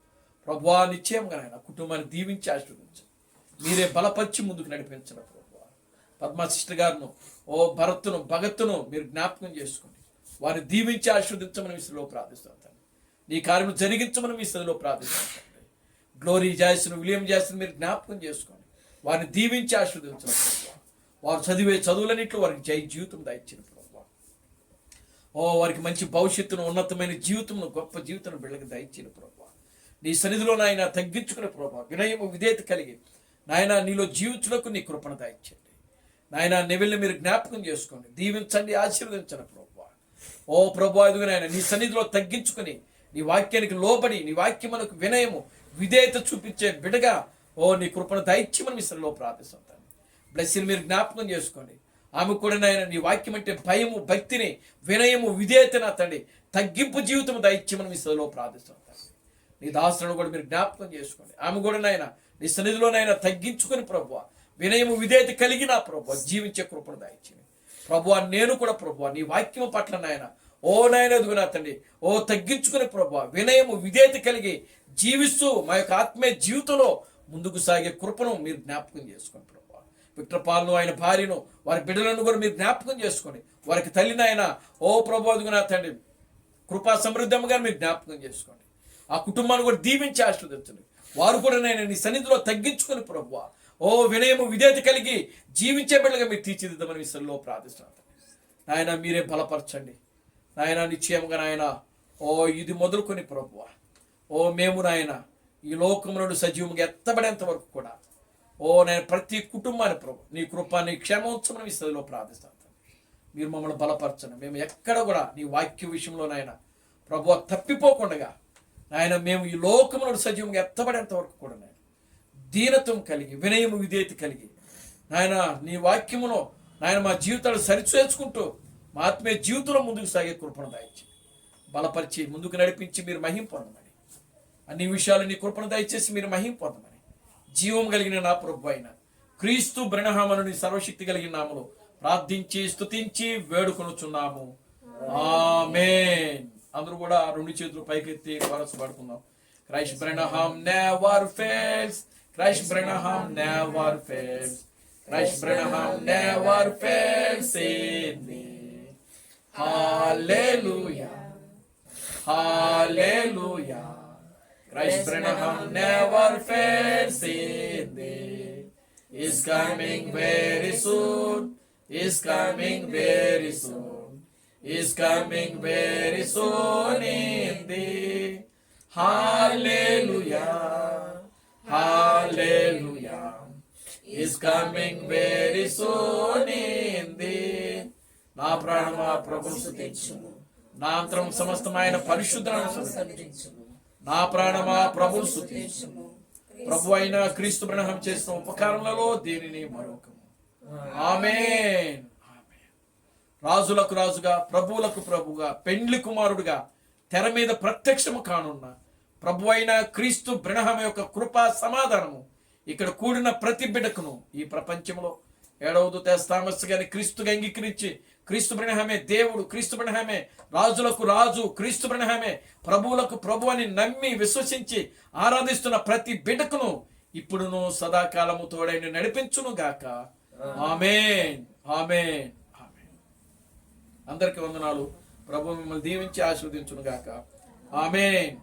S1: ప్రభు. నిశ్చయంగా నాయన కుటుంబాన్ని దీవించి ఆశీర్వదించండి. మీరే బలపరిచి ముందుకు నడిపించండి ప్రభు. పద్మా సిస్టర్ గారును, ఓ భరత్తును భగత్తును మీరు జ్ఞాపకం చేసుకోండి. వారిని దీవించి ఆశీర్వదించమని మీ స్థితిలో ప్రార్థిస్తాను తండ్రి. నీ కార్యము జరిగించమని మీ స్థితిలో ప్రార్థిస్తాను తండ్రి. గ్లోరీ జాయ్స్ను, విలియం జాయ్స్ను మీరు జ్ఞాపకం చేసుకోండి. వారిని దీవించి ఆశీర్వదించడం ప్రభు. వారు చదివే చదువులన్నింటిలో వారికి జై జీవితం దాయిచ్చిన ప్రభు. ఓ వారికి మంచి భవిష్యత్తును, ఉన్నతమైన జీవితమును, గొప్ప జీవితం బిళ్ళకి దయచిన ప్రభు. నీ సన్నిధిలో నాయన తగ్గించుకునే ప్రభు, వినయము విధేయత కలిగి నాయన నీలో జీవించులకు నీ కృపణ దాయిచ్చండి నాయన. నెవిల్ని మీరు జ్ఞాపకం చేసుకోండి, దీవించండి, ఆశీర్వదించండి ప్రభు. ఓ ప్రభు అదుగు నాయన నీ సన్నిధిలో తగ్గించుకుని నీ వాక్యానికి లోబడి నీ వాక్యమునకు వినయము విధేయత చూపించే బిడగా ఓ నీ కృపణ దైత్యమని మీ సన్నిధిలో ప్రార్థిస్తాను. బ్లెస్సింగ్ మీరు జ్ఞాపకం చేసుకోండి. ఆమె కూడా నాయన నీ వాక్యం అంటే భయము, భక్తిని, వినయము, విధేయత నా తండ్రి తగ్గింపు జీవితం దైత్యమని మీ సన్నిధిలో ప్రార్థిస్తాను. నీ దాసులను కూడా మీరు జ్ఞాపకం చేసుకోండి. ఆమె కూడా నాయన నీ సన్నిధిలోనైనా తగ్గించుకొని ప్రభువ వినయము విధేయత కలిగిన ప్రభువ జీవించే కృపను దాయిచ్చింది ప్రభువ. నేను కూడా ప్రభువ నీ వాక్యము పట్ల నాయన ఓ నాయన ఎదుగునా తండ్రి ఓ తగ్గించుకునే ప్రభువ వినయము విధేయత కలిగి జీవిస్తూ మా యొక్క ఆత్మీయ జీవితంలో ముందుకు సాగే కృపను మీరు జ్ఞాపకం చేసుకోండి ప్రభువ. విక్టర్ పాల్ను, ఆయన భార్యను, వారి బిడ్డలను కూడా మీరు జ్ఞాపకం చేసుకోండి. వారికి తల్లిని ఆయన ఓ ప్రభు ఎదుగునా తండ్రి కృపా సమృద్ధంగా మీరు జ్ఞాపకం చేసుకోండి. ఆ కుటుంబాన్ని కూడా దీవించి ఆశీర్వదించండి. వారు కూడా నేను నీ సన్నిధిలో తగ్గించుకుని ప్రభువ ఓ వినయము విధేయత కలిగి జీవించే బిడ్డగా మీరు తీర్చిదిద్దామని విషయంలో ప్రార్థిస్తున్నాను. నాయన మీరే బలపరచండి నాయన. నిశ్చయంగా నాయన ఓ ఇది మొదలుకొని ప్రభువ ఓ మేము నాయన ఈ లోకము నుండి సజీవంగా ఎత్తబడేంత వరకు కూడా ఓ నేను ప్రతి కుటుంబాన్ని ప్రభు నీ కృపాన్ని క్షేమోత్సవం విషయంలో ప్రార్థిస్తాను. మీరు మమ్మల్ని బలపరచండి. మేము ఎక్కడ కూడా నీ వాక్య విషయంలో నాయన ప్రభువ తప్పిపోకుండా నాయన మేము ఈ లోకము నుండి సజీవంగా ఎత్తబడేంత వరకు కూడా నాయన దీనత్వం కలిగి వినయము విధేయత కలిగి నాయన నీ వాక్యమును నాయన మా జీవితాలు సరిచేసుకుంటూ మా ఆత్మీయ జీవితంలో ముందుకు సాగే కృపను దాయిచ్చి బలపరిచి ముందుకు నడిపించి మీరు మహిం పొందమని, అన్ని విషయాలు నీ కృపను దయచేసి మీరు మహిం పొందమని జీవం కలిగిన నా ప్రభు అయిన క్రీస్తు బ్రహ్మను సర్వశక్తి కలిగిన నామములో ప్రార్థించి స్తుతించి వేడుకొనుచున్నాము. ఆమేన్. అందరూ కూడా 2 చేతులు పైకెత్తి కోరస్ పాడుకుందాం. Christ Branham never fails. Christ Branham never fails. Christ Branham never fails in me. Hallelujah. Hallelujah. Christ Branham never fails in me. Is coming very soon. Is coming very soon. Is coming very soon in thee. Hallelujah, hallelujah. Is coming very soon in thee. నా ప్రాణమా ప్రభువు స్తుతించుము, నా అంతరం సమస్తమైన పరిశుద్ధులను స్తుతించుము. నా ప్రాణమా ప్రభువు స్తుతించుము. ప్రభు అయిన క్రీస్తు బ్రహ్మం చేసిన ఉపకారములలో దేనిని మరొకము. ఆమేన్. రాజులకు రాజుగా ప్రభువులకు ప్రభుగా పెండ్లి కుమారుడుగా తెర మీద ప్రత్యక్షము కానున్న ప్రభు అయిన క్రీస్తు బ్రహ్మ యొక్క కృపా సమాధానము ఇక్కడ కూడిన ప్రతి బిడ్డకును ఈ ప్రపంచంలో 7వ దూత థామస్ గారిని క్రీస్తుగా అంగీకరించి క్రీస్తు బ్రహ్మే దేవుడు, క్రీస్తు బ్రహ్మే రాజులకు రాజు, క్రీస్తు బ్రహ్మే ప్రభువులకు ప్రభు అని నమ్మి విశ్వసించి ఆరాధిస్తున్న ప్రతి బిడ్డకును ఇప్పుడును సదాకాలము తోడైన నడిపించును గాక. ఆమేన్, ఆమేన్, ఆమేన్. అందరికి వందనాలు. ప్రభు మిమ్మల్ని దీవించి ఆశీర్వదించును గాక. ఆమేన్.